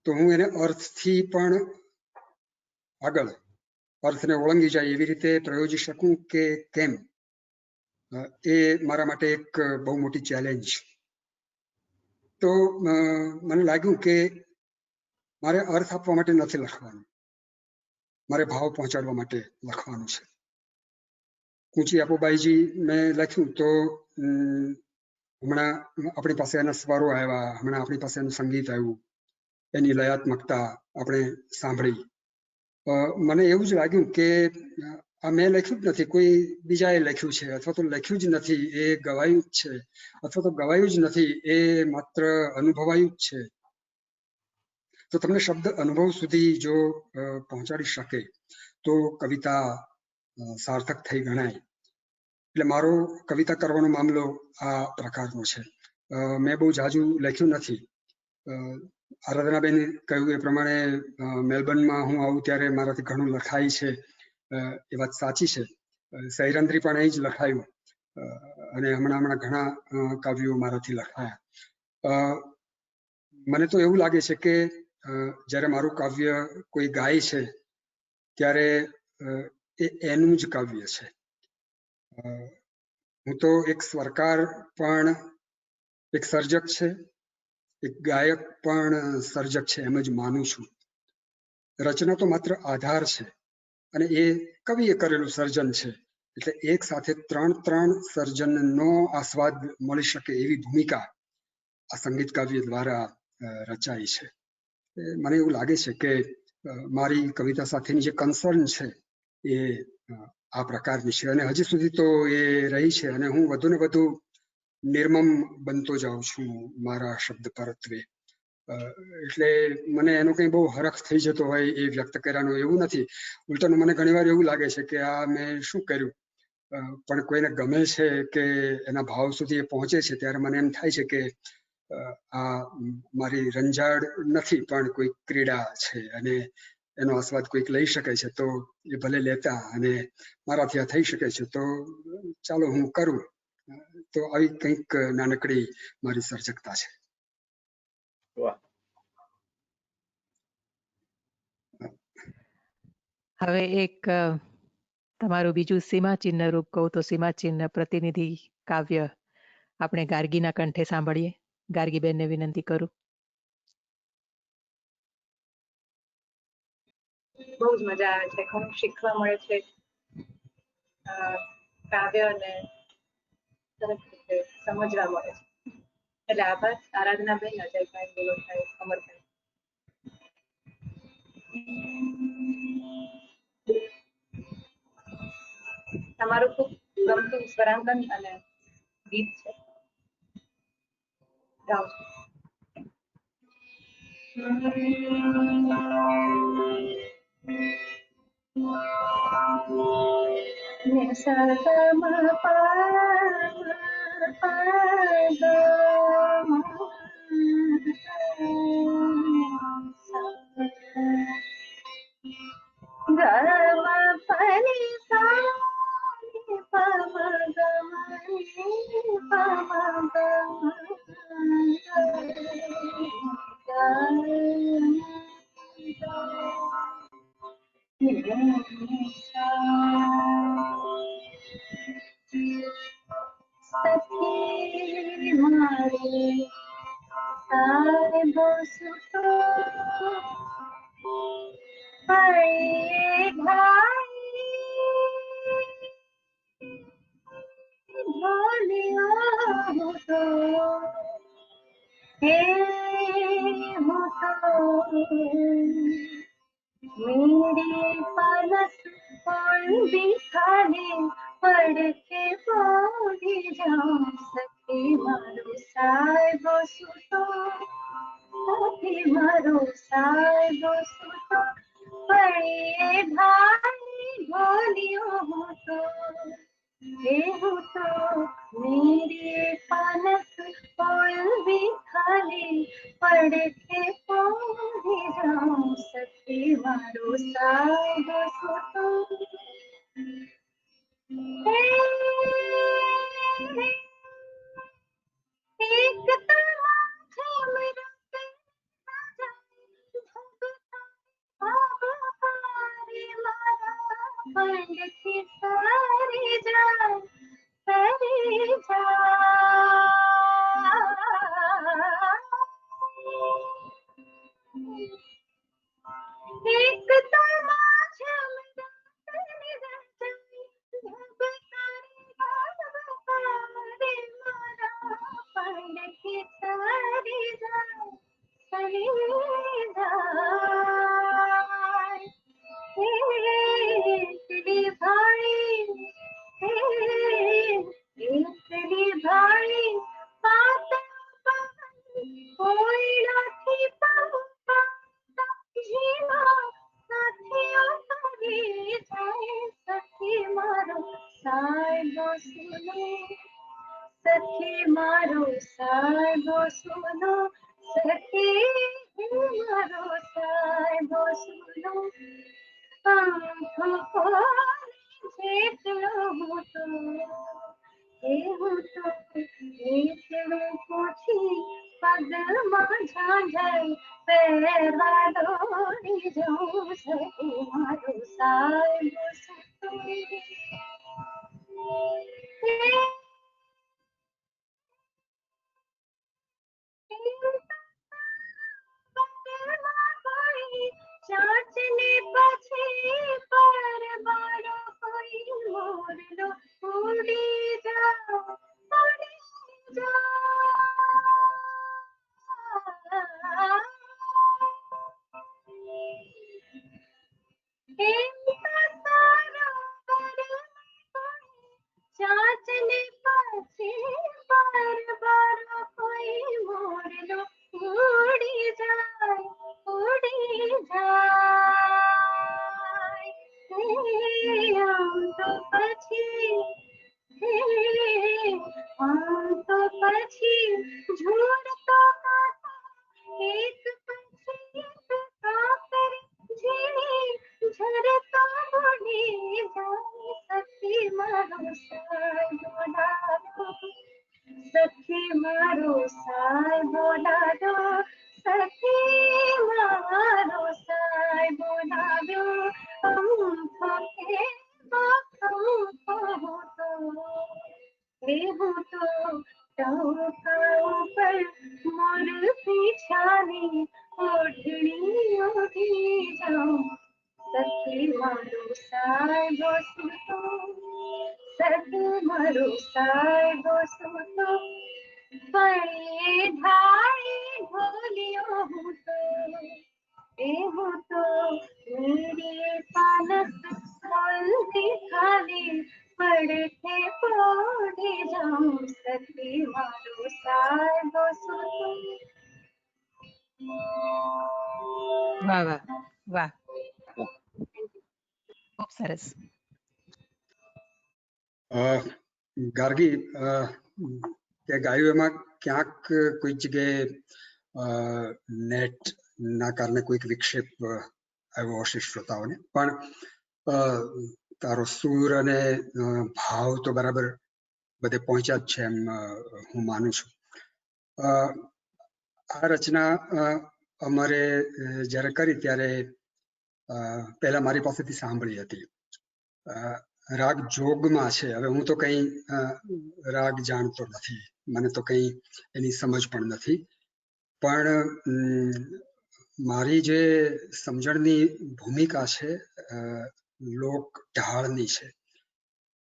તો હું એને અર્થથી પણ આગળ, અર્થને ઓળંગી જાય એવી રીતે પ્રયોજી શકું કે કેમ, એ મારા માટે એક બહુ મોટી ચેલેન્જ. તો મને લાગ્યું કે મારે અર્થ આપવા માટે નથી લખવાનું, મારે ભાવ પહોંચાડવા માટે લખવાનું છે. કુંચી આપોબાઈજી મેં લખ્યું તો હમણાં આપણી પાસે એના સ્વરો આવ્યા, હમણાં આપણી પાસે એનું સંગીત આવ્યું, એની લયાત્મકતા આપણે સાંભળી. મને એવું જ લાગ્યું કે આ મેં લખ્યું જ નથી, કોઈ બીજાએ લખ્યું છે, અથવા તો લખ્યું જ નથી એ ગવાયું જ છે, અથવા તો ગવાયું જ નથી એ માત્ર અનુભવાયું જ છે. તો તમને શબ્દ અનુભવ સુધી જો પહોંચાડી શકે તો કવિતા સાર્થક થઈ ગણાય. એટલે મારો કવિતા કરવાનો મામલો આ પ્રકારનો છે. મેં બહુ જાજુ લખ્યું નથી. આરાધનાબેન કહ્યું એ પ્રમાણે મેલબર્નમાં હું આવું ત્યારે મારાથી ઘણું લખાય છે, એ વાત સાચી છે. સૈરંદ્રી પણ અહીં જ લખાયું, અને હમણાં ઘણા કાવ્યો મારાથી લખાયા. મને તો એવું લાગે છે કે જ્યારે મારું કાવ્ય કોઈ ગાય છે ત્યારે એ એનું જ કાવ્ય છે. હું તો એક સ્વરકાર પણ એક સર્જક છે, એક ગાયક પણ સર્જક છે એમ જ માનું છું. રચના તો માત્ર આધાર છે અને એ કવિએ કરેલું સર્જન છે, એટલે એક સાથે ત્રણ સર્જનનો આસ્વાદ મળી શકે એવી ભૂમિકા આ સંગીત કાવ્ય દ્વારા રચાઈ છે. મને એવું લાગે છે કે મારી કવિતા સાથેની જે કન્સર્ન છે એ આ પ્રકારની છે અને હજી સુધી તો એ રહી છે અને હું વધુ ને વધુ નિર્મમ બનતો જાઉં છું મારા શબ્દ પરત્વે. એટલે મને એનો કંઈ બહુ હરખ થઈ જતો હોય એ વ્યક્ત કર્યાનો એવું નથી. ઉલટાનું મને ઘણીવાર એવું લાગે છે કે આ મેં શું કર્યું, પણ કોઈને ગમે છે કે એના ભાવ સુધી એ પહોંચે છે ત્યારે મને એમ થાય છે કે આ મારી રંજાડ નથી પણ કોઈ ક્રીડા છે અને એનો આસ્વાદ કોઈક લઈ શકે છે તો એ ભલે લેતા, અને મારાથી આ થઈ શકે છે તો ચાલો હું કરું. તો આવી કંઈક નાનકડી મારી સર્જકતા છે. હવે એક તમારું બીજું સીમાચિહ્ન રૂપ કહું તો સીમાચિહ્ન પ્રતિનિધિ કાવ્ય આપણે ગાર્ગીના કંઠે સાંભળીએ. ગાર્ગીબેનને વિનંતી કરું. બહુ જ મજા આવે છે, ઘણું શીખવા મળે છે કાવ્ય અને સરસ રીતે સમજવા મળે છે. એટલે આભાર આરાધનાબેન, અજયભાઈ, વિનોદભાઈ, અમરભાઈ. તમારું ખૂબ ગમતું સ્વરાંકન અને ગીત છે, ગાઓ છો. પહેરવા દોડી જાઉં સખી મારો સાહેબ સુતો. ચાચને પછી પરબારો કોઈ મોરલો ઉડી જાઓ ઉડી જાઓ. એમ તો સારો ચાચને પછી પરબારો કોઈ મોરલો ઉડી જાય ઉડી જાય. આમ તો પછી આમ તો પછી ઝૂડતો એક પછી કાપર ઝીણી ઝરતો ઉડી જાય. સખી મારો સાહેબો દાદો સખી મારો સાહેબો દાદો સખી મારો સાહેબો દાદો. અમથો કે હું તો ટોકા ઉપર મોર પીછાની ઓઢણી ઓઢી જાઉં સખી મારો સાહેબો સુતો સખી મારો સાહેબો સુતો. ફળીએ ઢાળી ઢોલિયો હું તો મેરી પાનસ બોલતી ખાલી પડખે પોડી જાઉં સખી મારો સાહેબો સુતો. વાહ વાહ વાહ, ખૂબ સરસ. ગાર્ગી તે ગાયું એમાં ક્યાંક કોઈ જગ્યાએ નેટ ના કારણે કોઈક વિક્ષેપ આવ્યો હશે શ્રોતાઓને, પણ તારો સૂર અને ભાવ તો બરાબર બધે પહોંચ્યા જ છે એમ હું માનું છું. આ રચના અમારે જ્યારે કરી ત્યારે પહેલા મારી પાસેથી સાંભળી હતી. રાગ જોગમાં છે. હવે હું તો કઈ રાગ જાણતો નથી, મને તો કઈ એની સમજ પણ નથી, પણ મારી જે સમજણની ભૂમિકા છે લોક ઢાળની છે.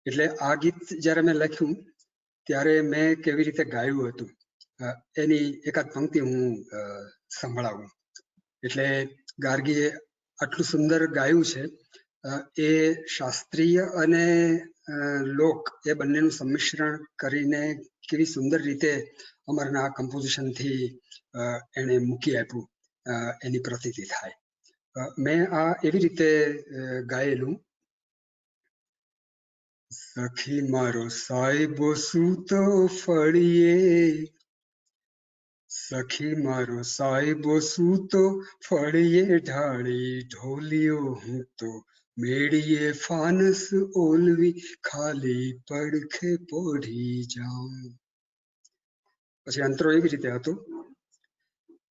એટલે આ ગીત જ્યારે મેં લખ્યું ત્યારે મેં કેવી રીતે ગાયું હતું એની એકાદ પંક્તિ હું સંભળાવું. એટલે ગાર્ગીએ આટલું સુંદર ગાયું છે. એ શાસ્ત્રીય અને લોક એ બંનેનું સંમિશ્રણ કરીને કેવી સુંદર રીતે અમરના કમ્પોઝિશનથી એણે મૂકી આપ્યું એની પ્રતીતિ થાય. મેં આ એવી રીતે ગાયેલું. સખી મારો સાહેબો સૂતો ફળીએ, સખી મારો સાહેબો સૂતો ફળીએ ઢાળી ઢોલિયો હું તો મેળીએ ફાનસ ઓલવી ખાલી પડખે પોઢી જાઉં. પછી અંતરો એવી રીતે હતો.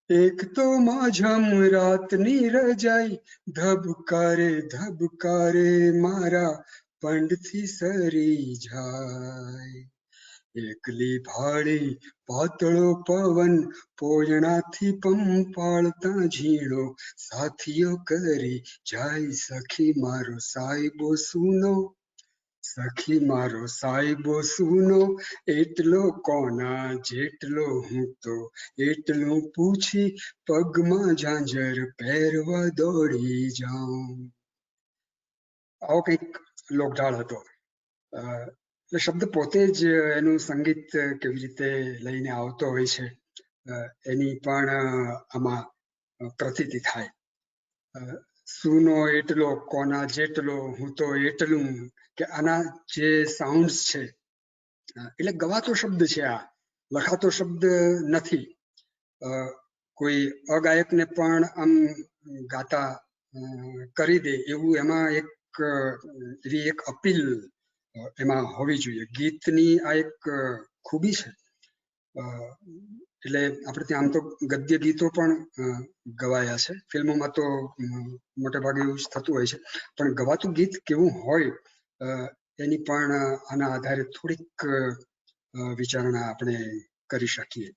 એક તો માઝમ રાતની રજાઈ ધબકારે મારા પંડથી સરી જાય. એકલી ભાળી પાતળો પવન પોયણાથી પંપાળતા ઝીણો સાથીઓ કરી જાય. સખી મારો સાહેબો સૂનો, સખી મારો સાહેબો સૂનો એટલો કોના જેટલો હું તો એટલું પૂછી પગમાં ઝાંઝર પહેરવા દોડી જાઉં. આવો કંઈક લોકઢાળ હતો. એટલે શબ્દ પોતે જ એનું સંગીત કેવી રીતે લઈને આવતો હોય છે એની પણ આમાં પ્રતીતિ થાય. સૂનો એટલો કોના જેટલો હું તો એટલું, કે આના જે સાઉન્ડ્સ છે એટલે ગવાતો શબ્દ છે, આ લખાતો શબ્દ નથી. કોઈ અગાયકને પણ આમ ગાતા કરી દે એવું એમાં એવી એક અપીલ એમાં હોવી જોઈએ. ગીતની આ એક ખૂબી છે. એટલે આપણે ત્યાં આમ તો ગદ્ય ગીતો પણ ગવાયા છે. ફિલ્મોમાં તો મોટે ભાગે એવું જ થતું હોય છે, પણ ગવાતું ગીત કેવું હોય એની પણ આના આધારે થોડીક વિચારણા આપણે કરી શકીએ.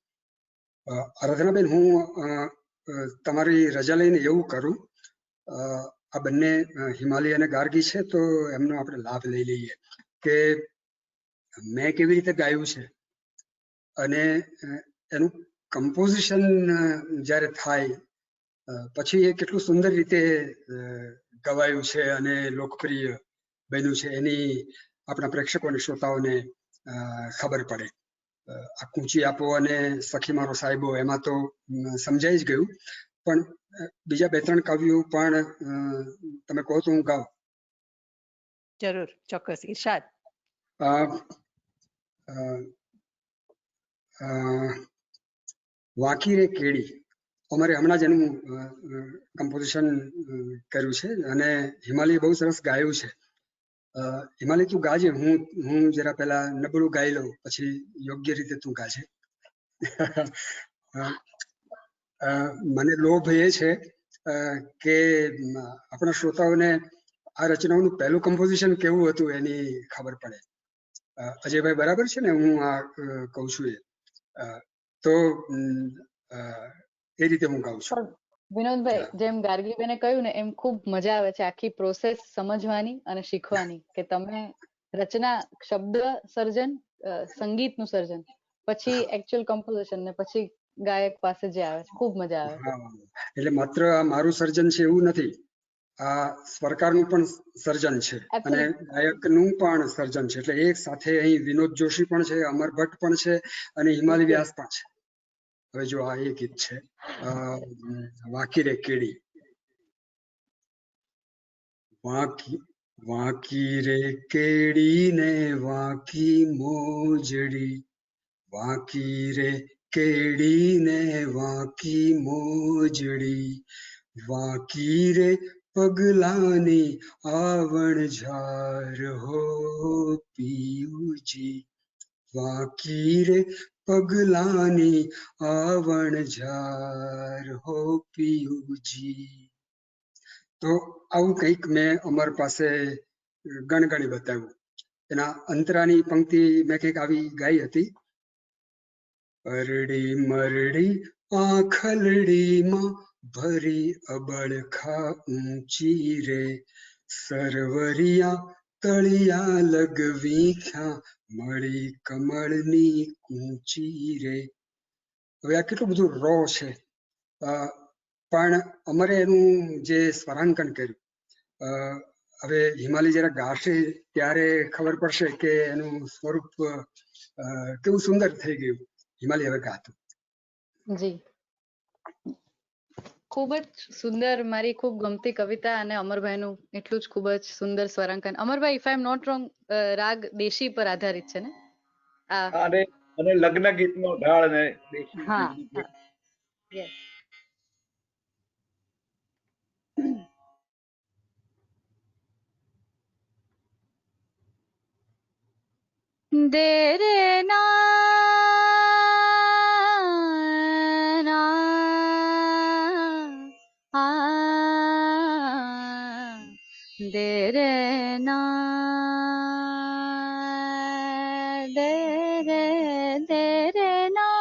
આરાધનાબેન, હું તમારી રજા લઈને એવું કરું, આ બંને હિમાલય અને ગાર્ગી છે તો એમનો આપણે લાભ લઈ લઈએ કે મેં કેવી રીતે ગાયું છે અને એનું કમ્પોઝિશન જ્યારે થાય પછી એ કેટલું સુંદર રીતે ગવાયું છે અને લોકપ્રિય બન્યું છે એની આપણા પ્રેક્ષકોને, શ્રોતાઓને ખબર પડે. આ કૂંચી આપો અને સખી મારો સાહેબો એમાં તો સમજાઈ જ ગયું, પણ બીજા 2-3 કાવ્યો પણ તમે કહો તો હું ગાઉં. જરૂર, ચોક્કસ. ઈર્ષાદ. વાંકી રે કેડી અમારે હમણાં જ એનું કમ્પોઝિશન કર્યું છે અને હિમાલય બહુ સરસ ગાયું છે. હિમાલય તું ગાજે, હું જરા પેલા નબળું ગાઈ લઉં, પછી યોગ્ય રીતે તું ગાજે. મને લોભ એ છે કે આપણા શ્રોતાઓને આ રચનાઓનું પહેલું કમ્પોઝિશન કેવું હતું એની ખબર પડે. અજયભાઈ, બરાબર છે ને હું આ કહું છું એ? તો એ રીતે હું ગાઉં છું. વિનોદભાઈ, જેમ ગાર્ગીબેને કહ્યું ને એમ ખૂબ મજા આવે છે આખી પ્રોસેસ સમજવાની અને શીખવાની, કે તમે રચના, શબ્દ સર્જન, સંગીતનું સર્જન, પછી એકચ્યુઅલ કમ્પોઝિશન ને પછી ગાયક પાસે જે આવે છે, ખૂબ મજા આવે. એટલે માત્ર આ મારું સર્જન છે એવું નથી, આ સ્વરકારનું પણ સર્જન છે અને ગાયકનું પણ સર્જન છે. એટલે એક સાથે અહીં વિનોદ જોશી પણ છે, અમર ભટ્ટ પણ છે અને હિમાલય વ્યાસ પણ છે. હવે જો આ એક ગીત છે, વાંકી રે કેડી. વાંકી રે કેડી ને વાંકી મોજડી, વાંકી રે કેડી ને વાંકી મોજડી, વાંકી રે પગલાની આવણ ઝાર હો પિયુજી, વાંકી રે પગલાની આવણ ઝાર હો પિયુજી. તો આવું કંઈક મેં અમર પાસે ગણગણી બતાવ્યું. એના અંતરાની પંક્તિ મેં કંઈક આવી ગાઈ હતી. અરડી મરડી આંખલડીમાં ભરી અબળખા ઊંચી રે, સરવરિયા તળિયા લગવી ખ્યા મળી કમળની કૂંચી રે. હવે આ કેટલું બધું રો છે, પણ અમારે એનું જે સ્વરાંકન કર્યું, હવે હિમાલય જરા ગાશે ત્યારે ખબર પડશે કે એનું સ્વરૂપ કેવું સુંદર થઈ ગયું. હિમાલય હવે ગાતું. જી, ખૂબ જ સુંદર, મારી ખૂબ ગમતી કવિતા અને અમરભાઈનું એટલું જ ખૂબ જ સુંદર સ્વરાંકન. અમરભાઈ, if I am not wrong, રાગ દેશી પર આધારિત છે ને? અને લગ્ન ગીતનો ઢાળ ને દેશી. હા, યસ. દે રે ના દે રે ના દે રે ના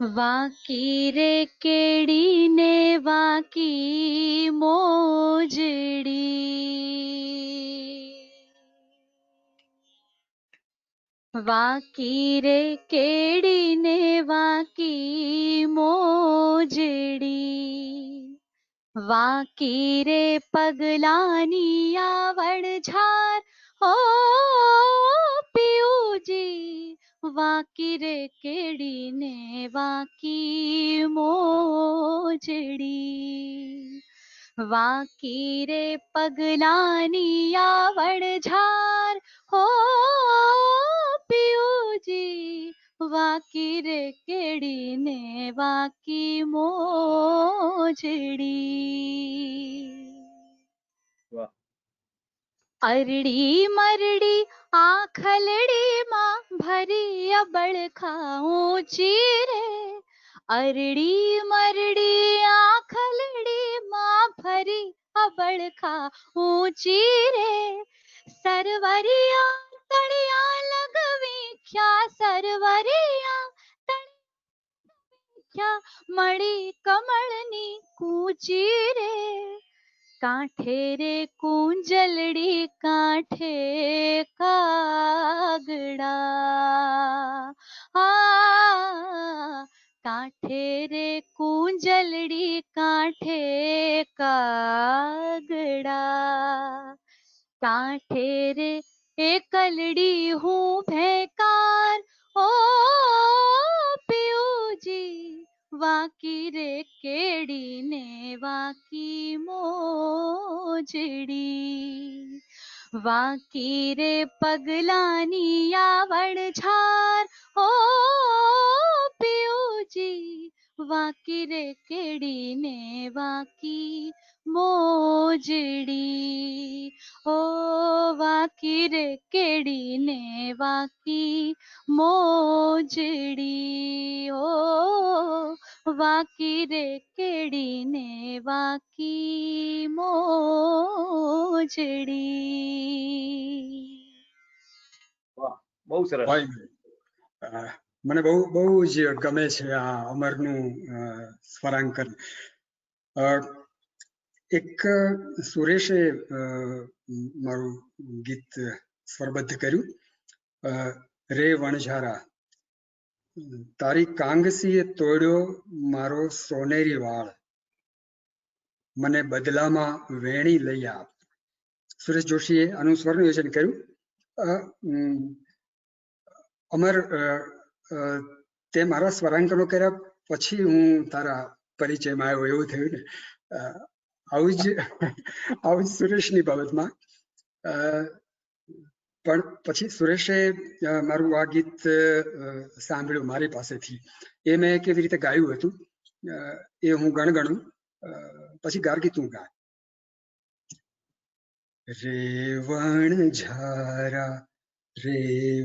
વાંકી રે કેડી ને વાંકી મોજડી, વાંકી રે કેડી ને વાંકી મોજડી, વાંકી રે પગલાની આવડ ઝાર હો પિયુજી, વાંકી રે કેડી ને વાંકી મોજડી, વાંકી રે પગલાની આવડ ઝાર હો પિયુજી, વાંકી રે કેડી ને વાંકી મોજડી. વાહ, अरड़ी मरड़ी आखलड़ी माँ भरी अबड़ खाऊं चीरे। अरड़ी मरड़ी आखलड़ी माँ भरी अबड़ खाऊं चीरे। सरवरिया तड़िया लगवी क्या सरवरिया क्या मणि कमलनी कूची रे। कांठे रे कूंजलड़ी कांठे कागड़ा। कांठे रे कूंजलड़ी कांठे कागड़ा। कांठे रे एकलड़ी हूँ भैकार ओ पियू जी। वाकी रे केड़ी ने वाकी मोजड़ी। वाकी रे पगलानी आवड़ झार ओ पियू जी। वाकी रे केड़ी ने वाकी मोजड़ी। ओ वाकी रे केड़ी ने वाकी मोजड़ी। ओ वाकी रे केड़ी ने वाकी मोजड़ी। વાહ, બહુ સરસ. ભાઈ મને બહુ બહુ જ ગમે છે આ અમરનું સ્વરાંકન. એક સુરેશે મારું ગીત સ્વરબદ્ધ કર્યું, રે વણઝારા. તારી કાંગસીએ તોડ્યો મારો સોનેરી વાળ, મને બદલામાં વેણી લઈ આપ. સુરેશ જોશીએ આનું સ્વરનું યોજન કર્યું. અમર, તે મારા સ્વરાંકનો કર્યા પછી હું તારા પરિચયમાં આવ્યો એવું થયું ને. આવું જ સુરેશની બાબતમાં. પણ પછી સુરેશે મારું આ ગીત સાંભળ્યું મારી પાસેથી. એ મેં કેવી રીતે ગાયું હતું એ હું ગણગણું, પછી ગાર્ગી તું ગા. રે વણઝારા રે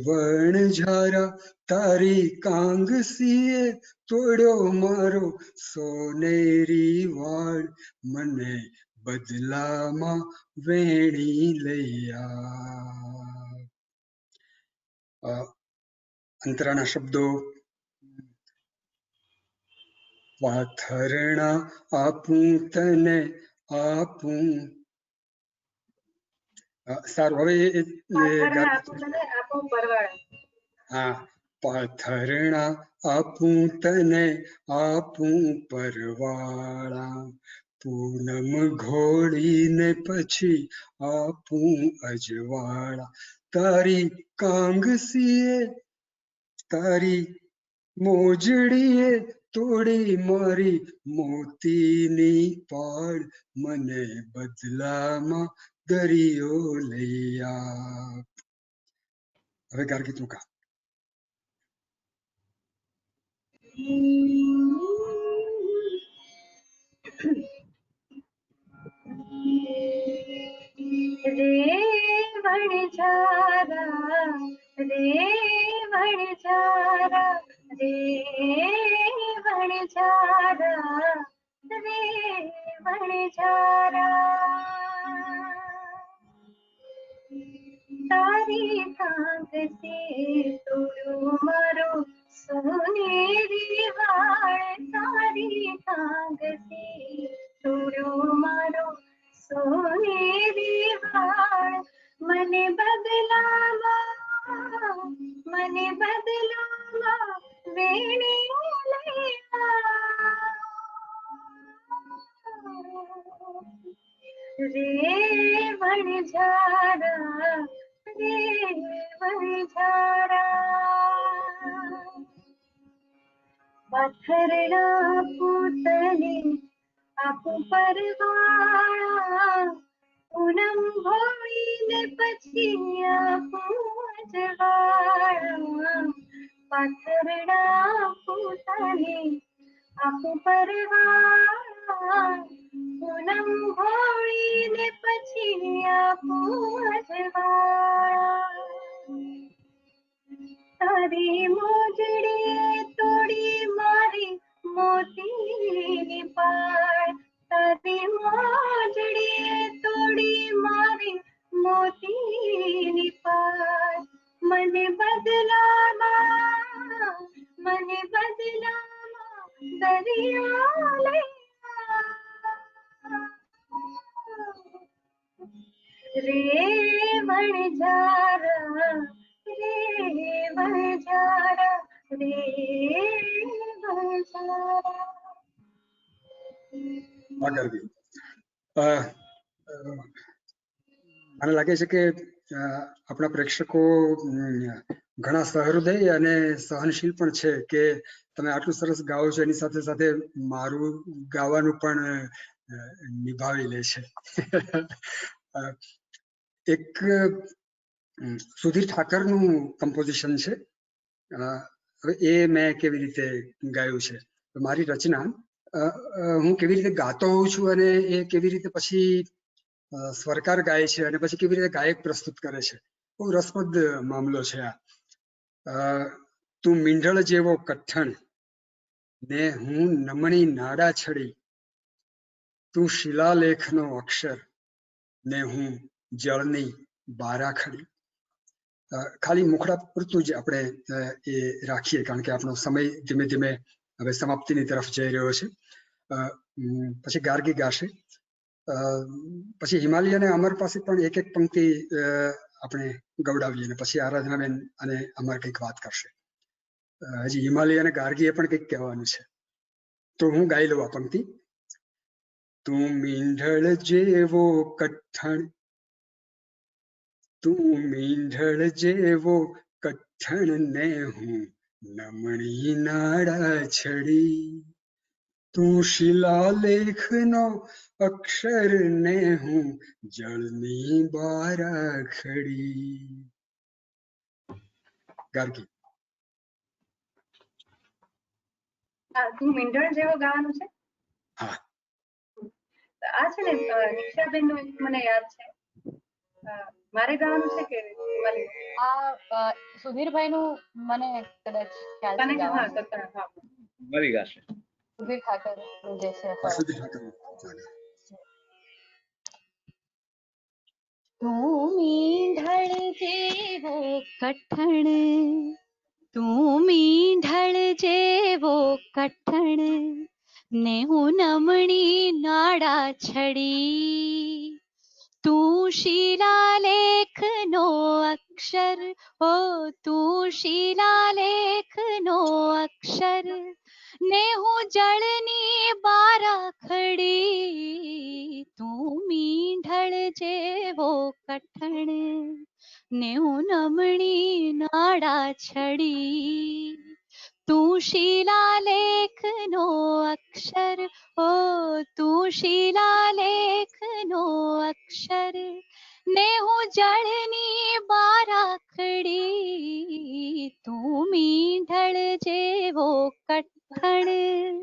વણઝારા તારી કાંગસીએ તોડ્યો મારો સોનેરી વાળ, મને બદલામાં વેણી લઈ આ. અંતરાના શબ્દો, પાથરણા આપું તને આપું. સારું, હવે હા, પાથરણા આપું તને આપું પરવાળા, પૂનમ ઘોડીને પછી આપું અજવાળા. તારી કાંગસીએ તારી મોજડીએ તોડી મારી મોતીની પાડ, મને બદલામાં દરિયો લઈ આપ. હવે ગાર્ગી તું કા. રે વણઝારા રે વણઝારા રે વણઝારા રે વણઝારા. તારી કાંગસીએ તોડ્યો મારો સોનેરી વાળ, તારી કાંગસીએ તોડ્યો મારો સોનેરી વાળ, મને બદલામાં વેણી લઈ આવ. રે વણઝારા રે વણઝારા. પાથરણા પૂતને આપું પરવાળા, પૂનમ ભોળીને પછી આપું અજવાળા. પાથરણા પૂતને આપું પરવાળા, પૂનમ ભોળીને પછી આપું તારી મોજડીએ તોડી મારી મોતીની પાળ, તારી મોજડીએ તોડી મારી મોતીની પાળ. મને બદલામાં દરિયા લઈ આ. રે વણઝારા, રે વણઝારા, રે વણઝારા. ગરવી મને લાગે છે કે આપણા પ્રેક્ષકો ઘણા સહૃદય અને સહનશીલ પણ છે કે તમે આટલું સરસ ગાઓ છો, એની સાથે સાથે મારું ગાવાનું પણ નિભાવી લે છે. એક સુધીર ઠાકરનું કમ્પોઝિશન છે. હવે એ મેં કેવી રીતે ગાયું છે, મારી રચના હું કેવી રીતે ગાતો હોઉં છું અને એ કેવી રીતે પછી સ્વરકાર ગાય છે અને પછી કેવી રીતે ગાયક પ્રસ્તુત કરે છે, બહુ રસપ્રદ મામલો છે આ. તું મીંઢળ જેવો કઠણ ને હું નમણી નાડા છડી, તું શિલાલેખનો અક્ષર ને હું જળની બારાખડી. ખાલી મુખડા પૂરતું જ આપણે એ રાખીએ, કારણ કે આપણો સમય ધીમે ધીમે હવે સમાપ્તિની તરફ જઈ રહ્યો છે. પછી ગાર્ગી ગાશે, પછી હિમાલય અને અમર પાસે પણ એક એક પંક્તિ આપણે ગવડાવીએ અને પછી આરાધનાબેન અને અમર કંઈક વાત કરશે. હજી હિમાલય અને ગાર્ગીએ પણ કંઈક કહેવાનું છે, તો હું ગાઈ લઉં આ પંક્તિ. તું મીંઢળ જેવો કઠણ, તું મીંઢળ જેવો કઠણ ને હું નમણી નાડા છડી, તું શિલાલેખનો અક્ષર ને હું જળની બારાખડી. ગાર્ગી. તું મીંઢળ જેવો ગાવાનું છે. હા, આ છે ને નિક્ષાબેન નું મને યાદ છે. મારે ગાવાનું છે કે આ સુધીરભાઈ નું મને કદાચ ખ્યાલ છે ગાવાનું. મરી ગાશે. સુધીર ઠાકર નું જે છે. સુધીર ઠાકર. તું મીંઢળ જેવો કઠણ, તું મીંઢળ જેવો કઠણ ને હું નમણી નાડા છડી, તું શિલાલેખનો અક્ષર, ઓ તું શિલાલેખનો અક્ષર ને હું જળની બારાખડી, તું મીંઢળ જેવો કઠણ ને હું નમણી નાડા છડી, તું શિલાલેખનો અક્ષર, ઓ તું શિલાલેખનો અક્ષર ને હું જળની બારાખડી, તું મીંઢળ જેવો કઠણ.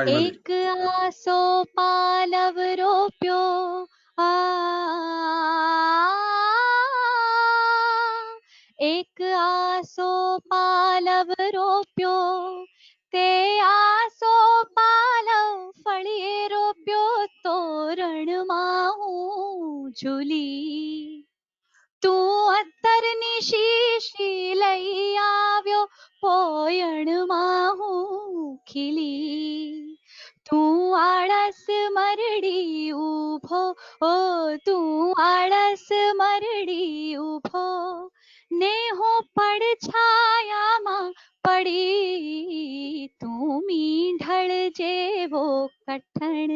એક આસો પાલવ રોપ્યો, એક આસો પાલવ રોપ્યો, તે આસો પાલવ ફળીએ રોપ્યો, તોરણમાં હું ઝૂલી, તું અત્તરની શીશી લઈ આવ્યો, પોયણમાં હું ખીલી, તું આળસ મરડી ઉભો, ઓ તું આળસ મરડી ઉભો ને હું પડછાયામાં પડી, તું મીંઢળ જેવો કઠણ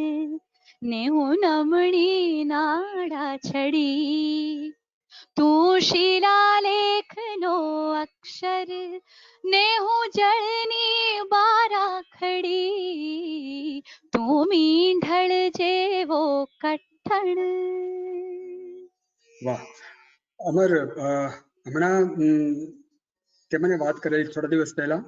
ને હું નમણી નાડા છડી, તું શિલાલેખનો અક્ષર ને હું જળની બારાખડી, તું મીંઢળ જેવો કઠણ. વાહ, અમર, હમણાં તે મને વાત કરેલી થોડા દિવસ પહેલા,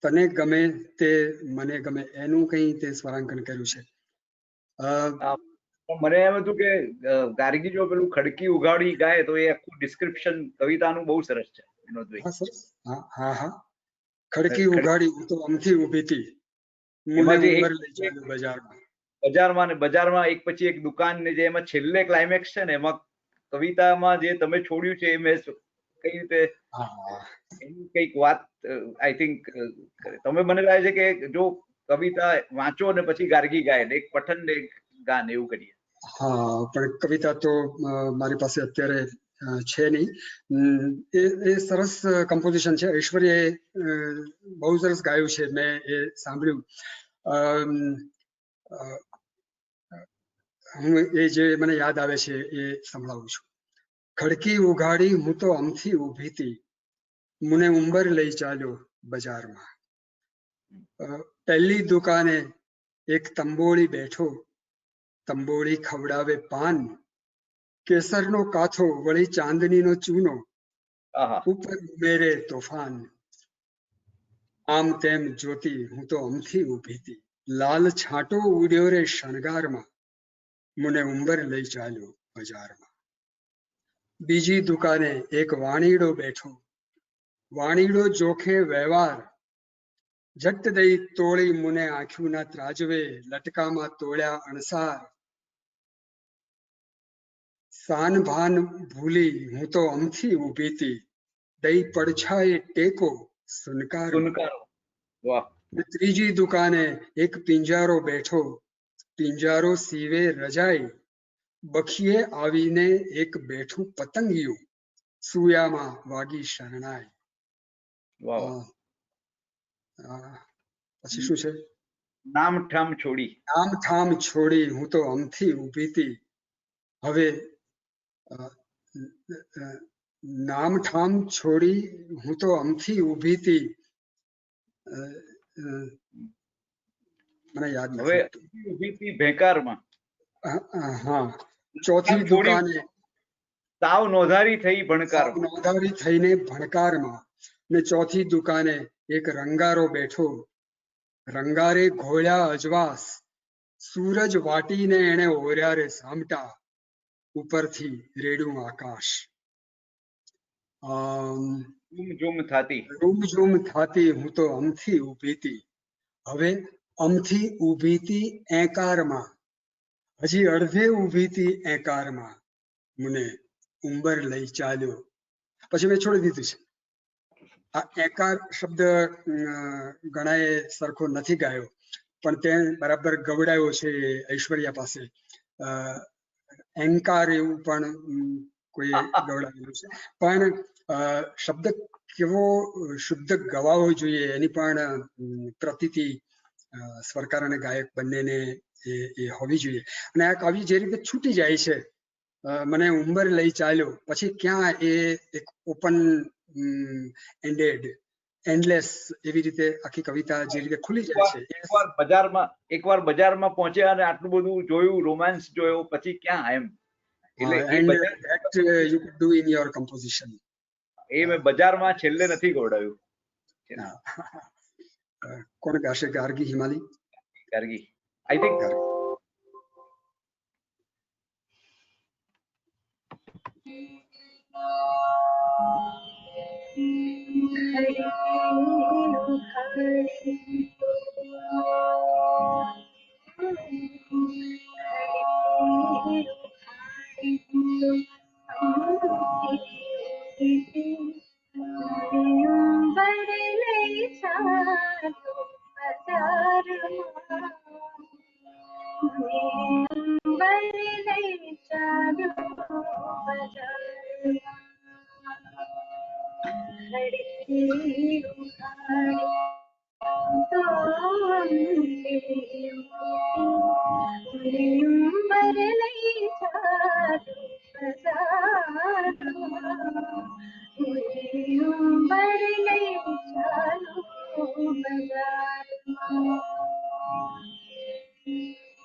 તને ગમે તે મને ગમે, એનું કંઈ તે સ્વરાંકન કર્યું છે. મને એમ હતું કે ગાર્ગી જો પેલું ખડકી ઉગાડી ગાય તો એ આખું ડિસ્ક્રિપ્શન કવિતાનું બહુ સરસ છે વિનોદભાઈ. હા સરસ. હા હા. ખડકી ઉગાડી હું તો અમથી ઊભી હતી, મુને એમાં જે ઉંમર લઈ ચાલ્યો બજારમાં. બજારમાં એક પછી એક દુકાન ને જે એમાં છેલ્લે ક્લાઇમેક્સ છે ને એમાં કવિતામાં જે તમે છોડ્યું છે એ મેં કઈ રીતે એની કઈક વાત આઈ થિંક તમે મને લાગે છે કે જો કવિતા વાંચો ને પછી ગાર્ગી ગાય ને એક પઠન ને એક ગાન એવું કરીએ. હા, પણ કવિતા તો મારી પાસે અત્યારે છે નહીં. એ સરસ કમ્પોઝિશન છે. ઐશ્વર્યાએ બહુ સરસ ગાયું છે, મેં એ સાંભળ્યું. હું એ જે મને યાદ આવે છે એ સંભળાવું છું. ખડકી ઉઘાડી હું તો અમથી ઊભી હતી, મુને ઉંબર લઈ ચાલ્યો બજારમાં. પહેલી દુકાને એક તંબોળી બેઠો, તંબોળી ખવડાવે પાન, કેસરનો કાથો વળી ચાંદનીનો ચૂનો, ઉપર મેરે તોફાન. આમ તેમ જોતી હું તો અમથી ઊભી હતી, લાલ છાંટો ઉડ્યો રે શણગારમાં, મુને ઉંબર લઈ ચાલ્યો બજારમાં. બીજી દુકાને એક વાણીડો બેઠો, વાણીડો જોખે વ્યવહાર, જટ દઈ તોળી મુને આંખ્યુંના ત્રાજવે, લટકામાં તોળ્યા અણસાર. સાન ભાન ભૂલી હું તો અમથી ઊભી હતી, દઈ પડછાએ ટેકો સુનકાર. ત્રીજી દુકાને એક પિંજારો બેઠો, પિંજારો સીવે રજાઈ, બખીએ આવીને એક બેઠું પતંગિયું, સુયામાં વાગી શરણાઈ. પછી શું છે? નામ ઠામ છોડી, નામ ઠામ છોડી હું તો અમથી ઊભી હતી. હવે નામ ઠામ છોડી હું તો અમથી ઊભી હતી, મને યાદ હવે નથી. ઊભી હતી ભેંકારમાં. હા. ચોથી દુકાને સાવ નોંધારી થઈ ભણકારમાં, નોંધારી થઈને ભણકારમાં. ને ચોથી દુકાને એક રંગારો બેઠો, રંગારે ઘોળ્યા અજવાસ, સૂરજ વાટીને એને ઓર્યા રે સામટા, ઉપરથી રેડું આકાશ. ઝૂમ થાતી, રૂમ થાતી હું તો અમથી ઊભી હતી. હવે અમથી ઊભી હતી એકારમાં, હજી અડધે ઊભી હતી એકારમાં, મને ઉંબર લઈ ચાલ્યો. પછી મેં છોડી દીધું છે. આ એકાર શબ્દ ઘણાએ સરખો નથી ગાયો, પણ તે બરાબર ગવડાયો છે ઐશ્વર્યા પાસે. એંકાર એવું પણ કોઈ ગવડાવેલું છે. પણ શબ્દ કેવો શુદ્ધ ગવાવો જોઈએ એની પણ પ્રતીતિ સ્વરકાર અને ગાયક બંનેને એ હોવી જોઈએ. અને આ કવિ જે રીતે છૂટી જાય છે, મને ઉંબર લઈ ચાલ્યો, પછી ક્યાં એ એક ઓપન એન્ડેડ એન્ડલેસ એવી રીતે આખી કવિતા જે રીતે ખુલી જાય છે. એકવાર બજારમાં પહોંચ્યા અને આટલું બધું જોયું, રોમાન્સ જોયો, પછી ક્યાં એમ. And that you could do in your composition. એ મેં બજારમાં છેલ્લે નથી ગવડાવ્યું. કોણ ગાશે? ગાર્ગી હિમાલી? Gargi, I think.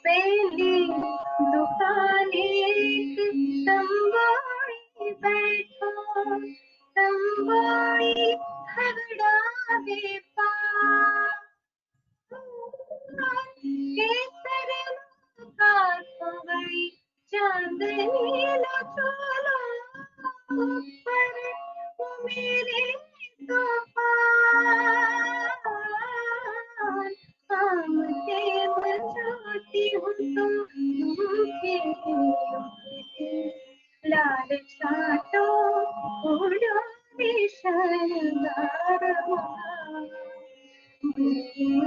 પહેલી દુકાને એક તંબાઈ દીપા કેસર કા પવળી ચાંદની લો ચોલો ઉપર મેરે તોફાન આમ તે બચાતી હું તો ભૂખે લાલ છાંટો ઉડો શણગારમાં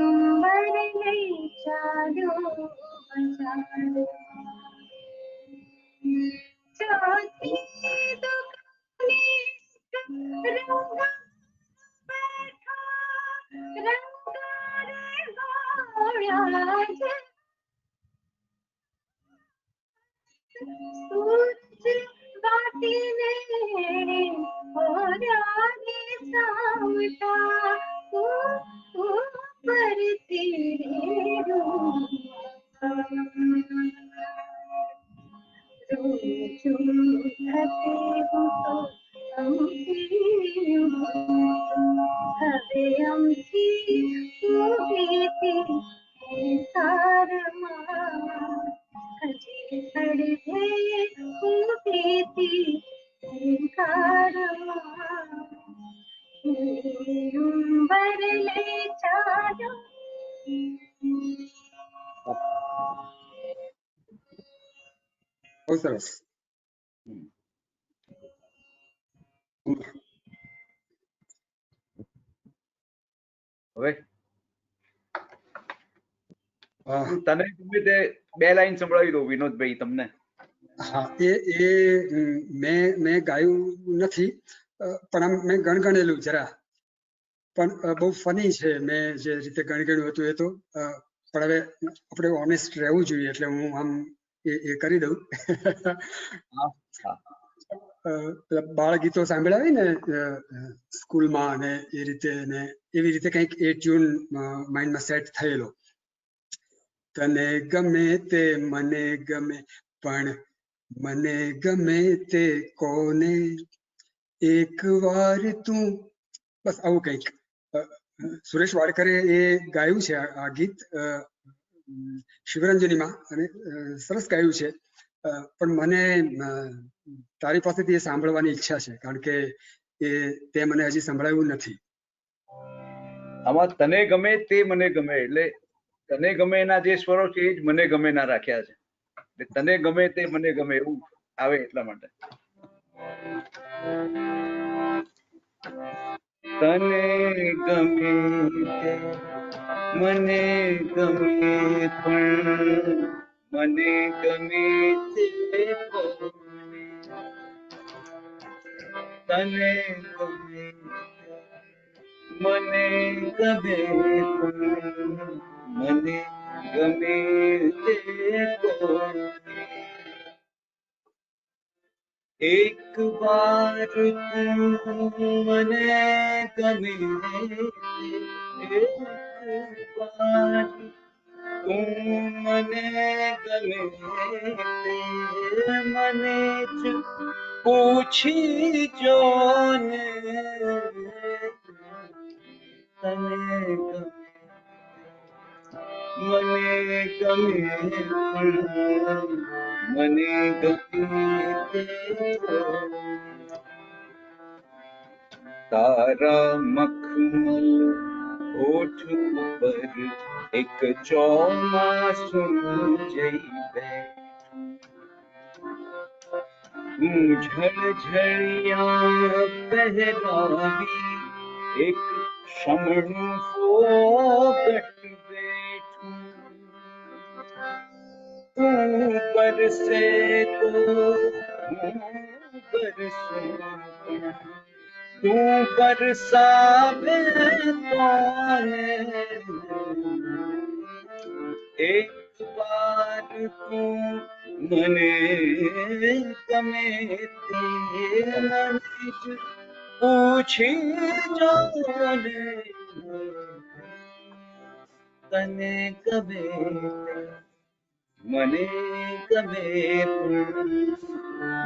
ઉંબર લઈ ચાલ્યો બજાર ચોથી દુકાને રંગા બેઠા રંગા રે ગોળ્યા છે સૂરજ વાટીને ઓરાને સાવટા ઉપર તેરે હવે અમથી તારમાં હજી સડધે ઉભેતી કારમાં ઉંબર લે ચાલો બહુ સરસ. હવે હા તને ગમે તે બે લાઈન સંભળાવી દઉં વિનોદભાઈ તમને. એ મેં ગાયું નથી, પણ આમ મેં ગણગણેલું જરા, પણ બહુ ફની છે. મેં જે રીતે ગણગણ્યું હતું એ તો, પણ હવે આપણે ઓનેસ્ટ રહેવું જોઈએ એટલે હું આમ એ કરી દઉં. પેલા બાળ ગીતો સાંભળ્યા હોય ને સ્કૂલમાં અને એ રીતે, ને એવી રીતે કંઈક એ ટ્યુન માઇન્ડમાં સેટ થયેલો. તને ગમે તે મને ગમે પણ મને ગમે તે કોને એક વાર તું, બસ આવું કંઈક. સુરેશ વાડકરે એ ગાયું છે આ ગીત શિવરંજનીમાં, અને સરસ ગાયું છે. પણ મને તારી પાસેથી એ સાંભળવાની ઈચ્છા છે, કારણ કે તે મને હજી સંભળાયું નથી. આમાં તને ગમે તે મને ગમે એટલે તને ગમે ના જે સ્વરો છે એ જ મને ગમે ના રાખ્યા છે. એટલે તને ગમે તે મને ગમે એવું આવે એટલા માટે. તને ગમે તે મને ગમે પણ મને ગમે તે કોને તને ગમે મને ગમે પણ મને ગમે તે કોને એક વાર તું મને ગમે એક વાર તું મને ગમે મને જ પૂછી જો ને તને ગમે મને ગમે મને ગમે તે તારા મખમલ હોઠ ઉપર એક ચોમાસું જઈ બેઠું ઝળઝળિયા પહેરાવી એક શમણું ફોગટ બેઠું તું બરસે તો હું બરસું તું બરસાવે તોને એક વાર તું મને ગમે તે મને જ પૂછી જો ને તને ગમે મને ગમે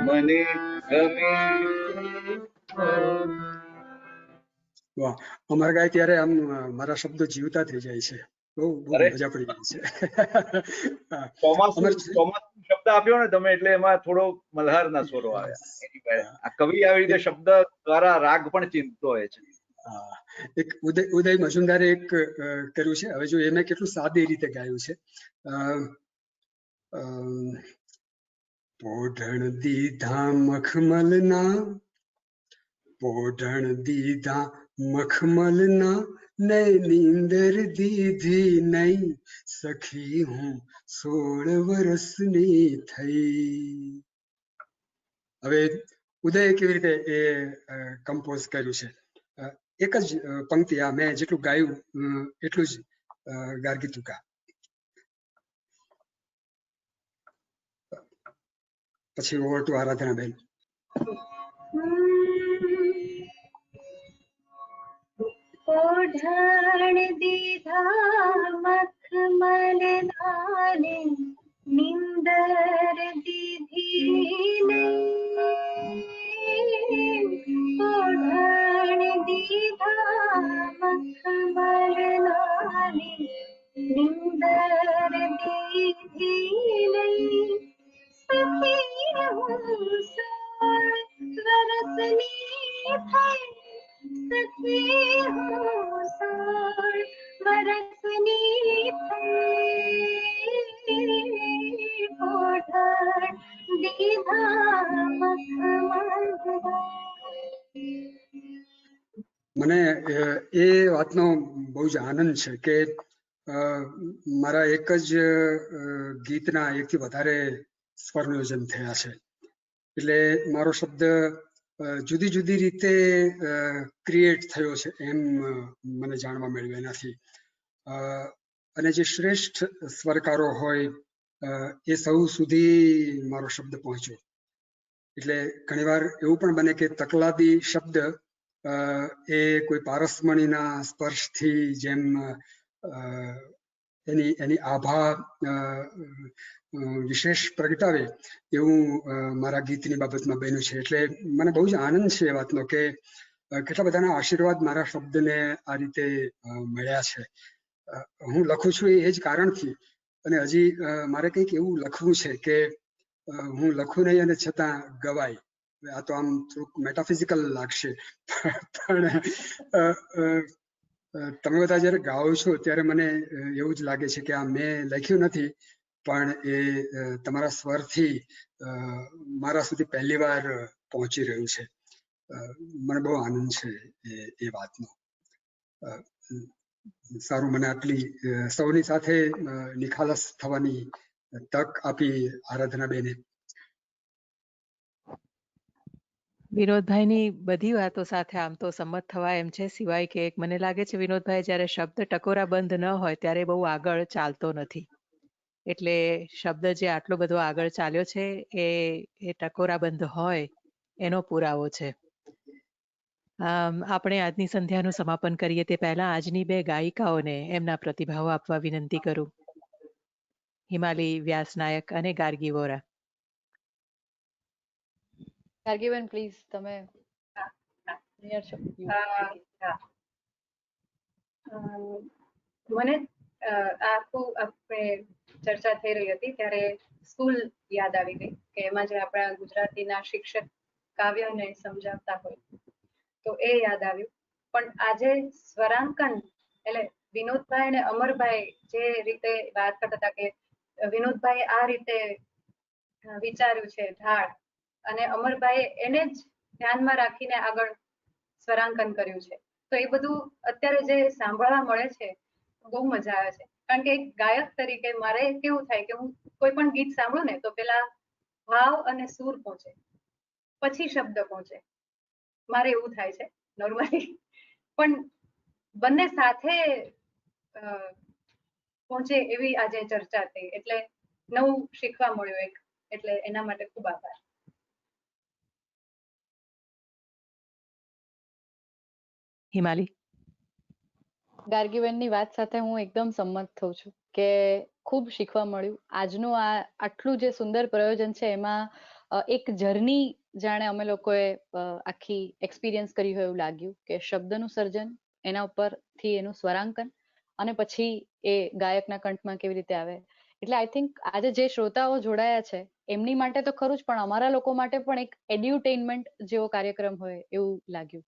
મને ગમે વાહ, અમર ગાય ત્યારે આમ મારા શબ્દો જીવતા થઈ જાય છે. બહુ અરે મજા પડી જાય છે. હા, ચોમાસું અમર ચોમાસું શબ્દ આપ્યો ને તમે એટલે એમાં થોડો મલ્હારના સ્વરો આવ્યા. એની પહેલા આ કવિ આવી રીતે શબ્દ દ્વારા રાગ પણ ચિંતતો હોય છે. હા, એક ઉદય મજુમદારે એક કર્યું છે. હવે જો એ મેં કેટલું સાદી રીતે ગાયું છે. અ, અમ, પોઢણ દીધા મખમલના, પોઢણ દીધા મખમલના, નઈ નીંદર દીધી નહીં, સખી હું 16 વર્ષની થઈ. હવે ઉદય કેવી રીતે એ કમ્પોઝ કર્યું છે. એક જ પંક્તિ, આ મેં જેટલું ગાયું એટલું જ ગાર્ગી તું ગા. પછી ઓવર ટુ આરાધનાબેન. પોઢણ દીધા મખમલના ને, નિંદર દીધી નહીં, પોઢણ દીધા મખમલના ને, નિંદર દીધી નહીં, સખી હું 16 વર્ષની થઈ, સખી હું 16 વર્ષની થઈ, પોઢણ દીધા મખમલના. મને એ વાતનો બહુ જ આનંદ છે કે મારા એક જ ગીતના એકથી વધારે સ્વરનિયોજન થયા છે. એટલે મારો શબ્દ જુદી જુદી રીતે ક્રિએટ થયો છે એમ મને જાણવા મળ્યું એનાથી. અને જે શ્રેષ્ઠ સ્વરકારો હોય એ સૌ સુધી મારો શબ્દ પહોંચ્યો. એટલે ઘણીવાર એવું પણ બને કે તકલાદી શબ્દ એ કોઈ પારસમણીના સ્પર્શથી જેમ એની આભા વિશેષ પ્રગટાવે એવું મારા ગીતની બાબતમાં બન્યું છે. એટલે મને બહુ જ આનંદ છે એ વાતનો કે કેટલા બધાના આશીર્વાદ મારા શબ્દને આ રીતે મળ્યા છે. હું લખું છું એ જ કારણથી, અને હજી મારે કંઈક એવું લખવું છે કે હું લખું નહીં અને છતાં ગવાય. આ તો આમ થોડુંક મેટાફિઝિકલ લાગશે, પણ તમે બધા જયારે ગાઓ છો ત્યારે મને એવું જ લાગે છે કે આ મેં લખ્યું નથી, પણ એ તમારા સ્વરથી મારા સુધી પહેલી વાર પહોંચી રહ્યું છે. મને બહુ આનંદ છે એ વાતનો. સારું, મને આટલી સૌની સાથે નિખાલસ થવાની તક આપી આરાધનાબેને. વિનોદભાઈની બધી વાતો સાથે આમ તો સંમત થવાય એમ છે, સિવાય કે એક મને લાગે છે વિનોદભાઈ જ્યારે શબ્દ ટકોરાબંધ ન હોય ત્યારે બહુ આગળ ચાલતો નથી. એટલે શબ્દ જે આટલો બધો આગળ ચાલ્યો છે એ ટકોરાબંધ હોય એનો પુરાવો છે. આપણે આજની સંધ્યાનું સમાપન કરીએ તે પહેલા આજની બે ગાયિકાઓને એમના પ્રતિભાવો આપવા વિનંતી કરું. હિમાલી વ્યાસનાયક અને ગાર્ગી વોરા. ગાર્ગીબેન પ્લીઝ, તમે near છો. મને આખું આપણે ચર્ચા થઈ રહી હતી ત્યારે સ્કૂલ યાદ આવી ગઈ કે એમાં જે આપણા ગુજરાતીના શિક્ષક કાવ્યને સમજાવતા હોય તો એ યાદ આવ્યું. પણ આજે સ્વરાંકન એટલે વિનોદભાઈ અને અમરભાઈ જે રીતે વાત કરતા હતા કે વિનોદભાઈ આ રીતે વિચાર્યું છે ઢાળ, અને અમરભાઈ એને જ ધ્યાનમાં રાખીને આગળ સ્વરાંકન કર્યું છે. તો એ બધું અત્યારે જે સાંભળવા મળે છે બહુ મજા આવે છે. કારણ કે એક ગાયક તરીકે મારે કેવું થાય કે હું કોઈ પણ ગીત સાંભળું ને તો પેલા ભાવ અને સૂર પહોંચે, પછી શબ્દ પહોંચે. મારે એવું થાય છે નોર્મલી, પણ બંને સાથે પહોંચે એવી આજે ચર્ચા થઈ, એટલે નવું શીખવા મળ્યું એક, એટલે એના માટે ખૂબ આભાર. હિમાલી. ગાર્ગીબેનની વાત સાથે હું એકદમ સંમત થઉં છું કે ખૂબ શીખવા મળ્યું. આજનું આ આટલું જે સુંદર પ્રયોજન છે એમાં એક જર્ની જાણે અમે લોકોએ આખી એક્સપિરિયન્સ કરી હોય એવું લાગ્યું કે શબ્દનું સર્જન, એના ઉપરથી એનું સ્વરાંકન અને પછી એ ગાયકના કંઠમાં કેવી રીતે આવે. એટલે આઈ થિંક આજે જે શ્રોતાઓ જોડાયા છે એમની માટે તો ખરું જ, પણ અમારા લોકો માટે પણ એક એડ્યુટેનમેન્ટ જેવો કાર્યક્રમ હોય એવું લાગ્યું.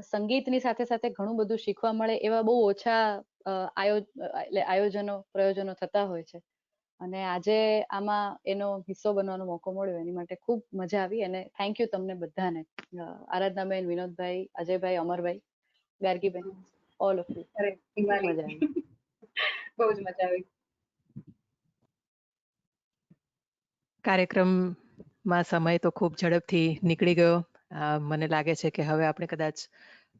સંગીતની સાથે સાથે ઘણું બધું શીખવા મળે એવા બહુ ઓછા આયોજનો પ્રયોજનો થતા હોય છે, અને આજે આમાં એનો હિસ્સો બનવાનો મોકો મળ્યો એની માટે ખૂબ મજા આવી. અને થેન્ક યુ તમને બધાને, આરાધનાબેન, Vinodbhai, Ajaybhai, અમરભાઈ, ગાર્ગીબેન, all of you. અરે હિમાલી, મજા આવી. બહુ જ મજા આવી. કાર્યક્રમમાં સમય તો ખૂબ ઝડપથી નીકળી ગયો. મને લાગે છે કે હવે આપણે કદાચ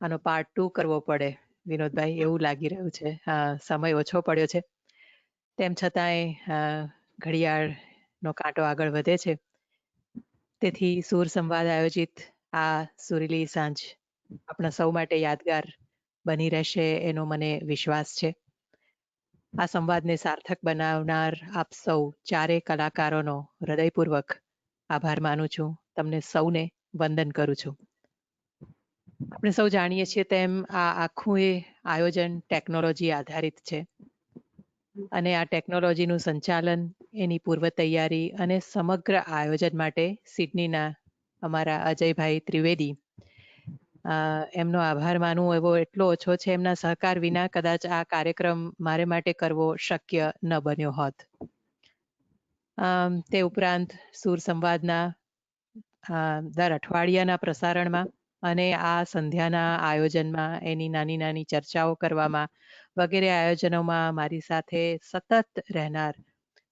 આનો પાર્ટ 2 કરવો પડે, વિનોદભાઈ, એવું લાગી રહ્યું છે. સમય ઓછો પડ્યો છે, તેમ છતાંય ઘડિયાળનો કાંટો આગળ વધે છે. તેથી સૂર સંવાદ આયોજિત આ સુરીલી સાંજ આપણા સૌ માટે યાદગાર બની રહેશે એનો મને વિશ્વાસ છે. આ સંવાદને સાર્થક બનાવનાર આપ સૌ ચારે કલાકારોનો હૃદયપૂર્વક આભાર માનું છું. તમને સૌને વંદન કરું છું. આપણે સૌ જાણીએ છીએ તેમ આ આખું એ આયોજન ટેકનોલોજી આધારિત છે, અને આ ટેકનોલોજીનું સંચાલન, એની પૂર્વ તૈયારી અને સમગ્ર આયોજન માટે સિડનીના અમારા અજયભાઈ ત્રિવેદી, એમનો આભાર માનવો એવો એટલો ઓછો છે. એમના સહકાર વિના કદાચ આ કાર્યક્રમ મારે માટે કરવો શક્ય ન બન્યો હોત. તે ઉપરાંત સૂર સંવાદના દર અઠવાડિયાના પ્રસારણમાં અને આ સંધ્યાના આયોજનમાં, એની નાની નાની ચર્ચાઓ કરવામાં વગેરે આયોજનોમાં મારી સાથે સતત રહેનાર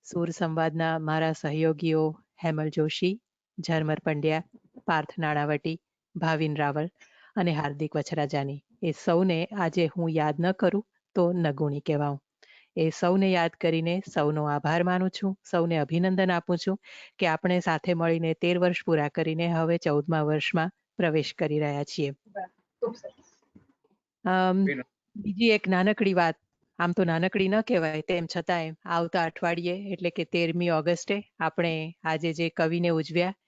સૂર સંવાદના મારા સહયોગીઓ હેમલ જોશી, ઝરમર પંડ્યા, પાર્થ નાણાવટી, ભાવિન રાવલ અને હાર્દિક વછરાજાની, એ સૌને આજે હું યાદ ન કરું તો નગુણી કહેવાઉં. એ સૌને યાદ કરીને સૌનો આભાર માનું છું, સૌને અભિનંદન આપું છું કે આપણે સાથે મળીને 13 વર્ષ પૂરા કરીને હવે 14મા વર્ષમાં પ્રવેશ કરી રહ્યા છીએ. ખૂબ સરસ. બીજી એક નાનકડી વાત, આમ તો નાનકડી ન કહેવાય, તેમ છતાંય આવતા અઠવાડિયે એટલે કે 13મી ઓગસ્ટે આપણે આજે જે કવિને ઉજવ્યા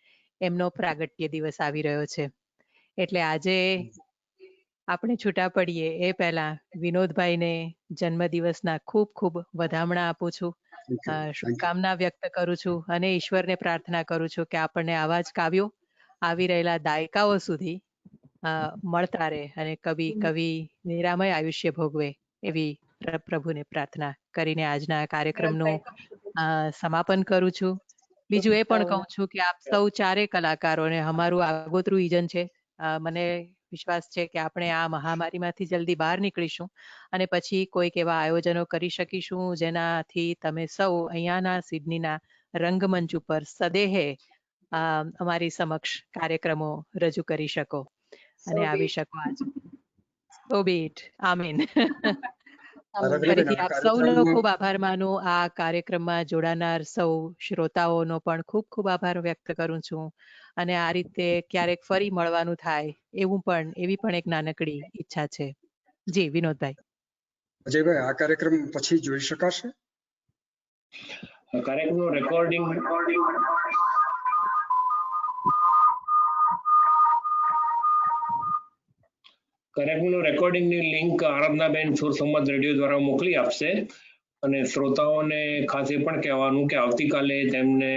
એમનો પ્રાગટ્ય દિવસ આવી રહ્યો છે. એટલે આજે આપણે છૂટા પડીએ એ પહેલા વિનોદભાઈને જન્મદિવસના ખૂબ ખૂબ વધામણા આપું છું, શુભકામના વ્યક્ત કરું છું અને ઈશ્વરને પ્રાર્થના કરું છું કે આપણને આવા જ કાવ્યો આવી રહેલા દાયકાઓ સુધી મળતા રહે અને કવિ નિરામય આયુષ્ય ભોગવે એવી પ્રભુને પ્રાર્થના કરીને આજના કાર્યક્રમનું સમાપન કરું છું. બીજું એ પણ કહું છું કે આપ સૌ ચારે કલાકારોને અમારું આગોતરું ઈજન છે. મને વિશ્વાસ છે કે આપણે આ મહામારીમાંથી જલ્દી બહાર નીકળીશું અને પછી કોઈક એવા આયોજનો કરી શકીશું જેનાથી તમે સૌ અહીંયાના સિડનીના રંગમંચ ઉપર સદેહે અમારી સમક્ષ કાર્યક્રમો રજૂ કરી શકો અને આવી શકો. આજે સો બી ઇટ. આમીન. ફરીથી આપ સૌનો ખૂબ આભાર માનું. આ કાર્યક્રમમાં જોડાનાર સૌ શ્રોતાઓનો પણ ખૂબ ખૂબ આભાર વ્યક્ત કરું છું અને આ રીતે ક્યારેક ફરી મળવાનું થાય એવી પણ એક નાનકડી ઈચ્છા છે. જી વિનોદભાઈ. અજયભાઈ, આ કાર્યક્રમ પછી જોઈ શકાશે? કાર્યક્રમનું રેકોર્ડિંગ રેકોર્ડિંગની લિંક આરાધનાબેન સૂર સંવાદ રેડિયો દ્વારા મોકલી આપશે. અને શ્રોતાઓને ખાસ એ પણ કહેવાનું કે આવતીકાલે તેમને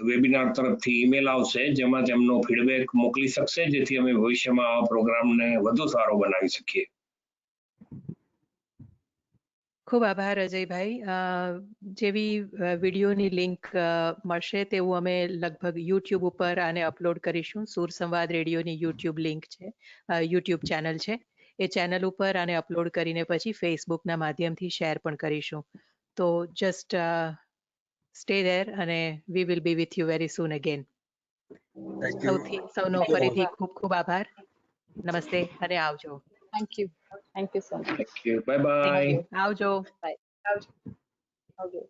વેબિનાર તરફથી ઈમેલ આવશે જેમાં તેમનો ફીડબેક મોકલી શકશે, જેથી અમે ભવિષ્યમાં આ પ્રોગ્રામને વધુ સારો બનાવી શકીએ. ખૂબ આભાર અજયભાઈ. જેવી વિડીયોની લિંક મળશે તેવું અમે લગભગ યુટ્યુબ ઉપર આને અપલોડ કરીશું. સૂર સંવાદ રેડિયોની યુટ્યુબ લિંક છે, યુટ્યુબ ચેનલ છે. એ ચેનલ ઉપર આને અપલોડ કરીને પછી ફેસબુકના માધ્યમથી શેર પણ કરીશું. તો જસ્ટ સ્ટે ધેર અને we will be with you very soon again. સૌનો ફરીથી ખૂબ ખૂબ આભાર. નમસ્તે અને આવજો. Thank you so much. Thank you. Bye bye. આવજો. આવજો.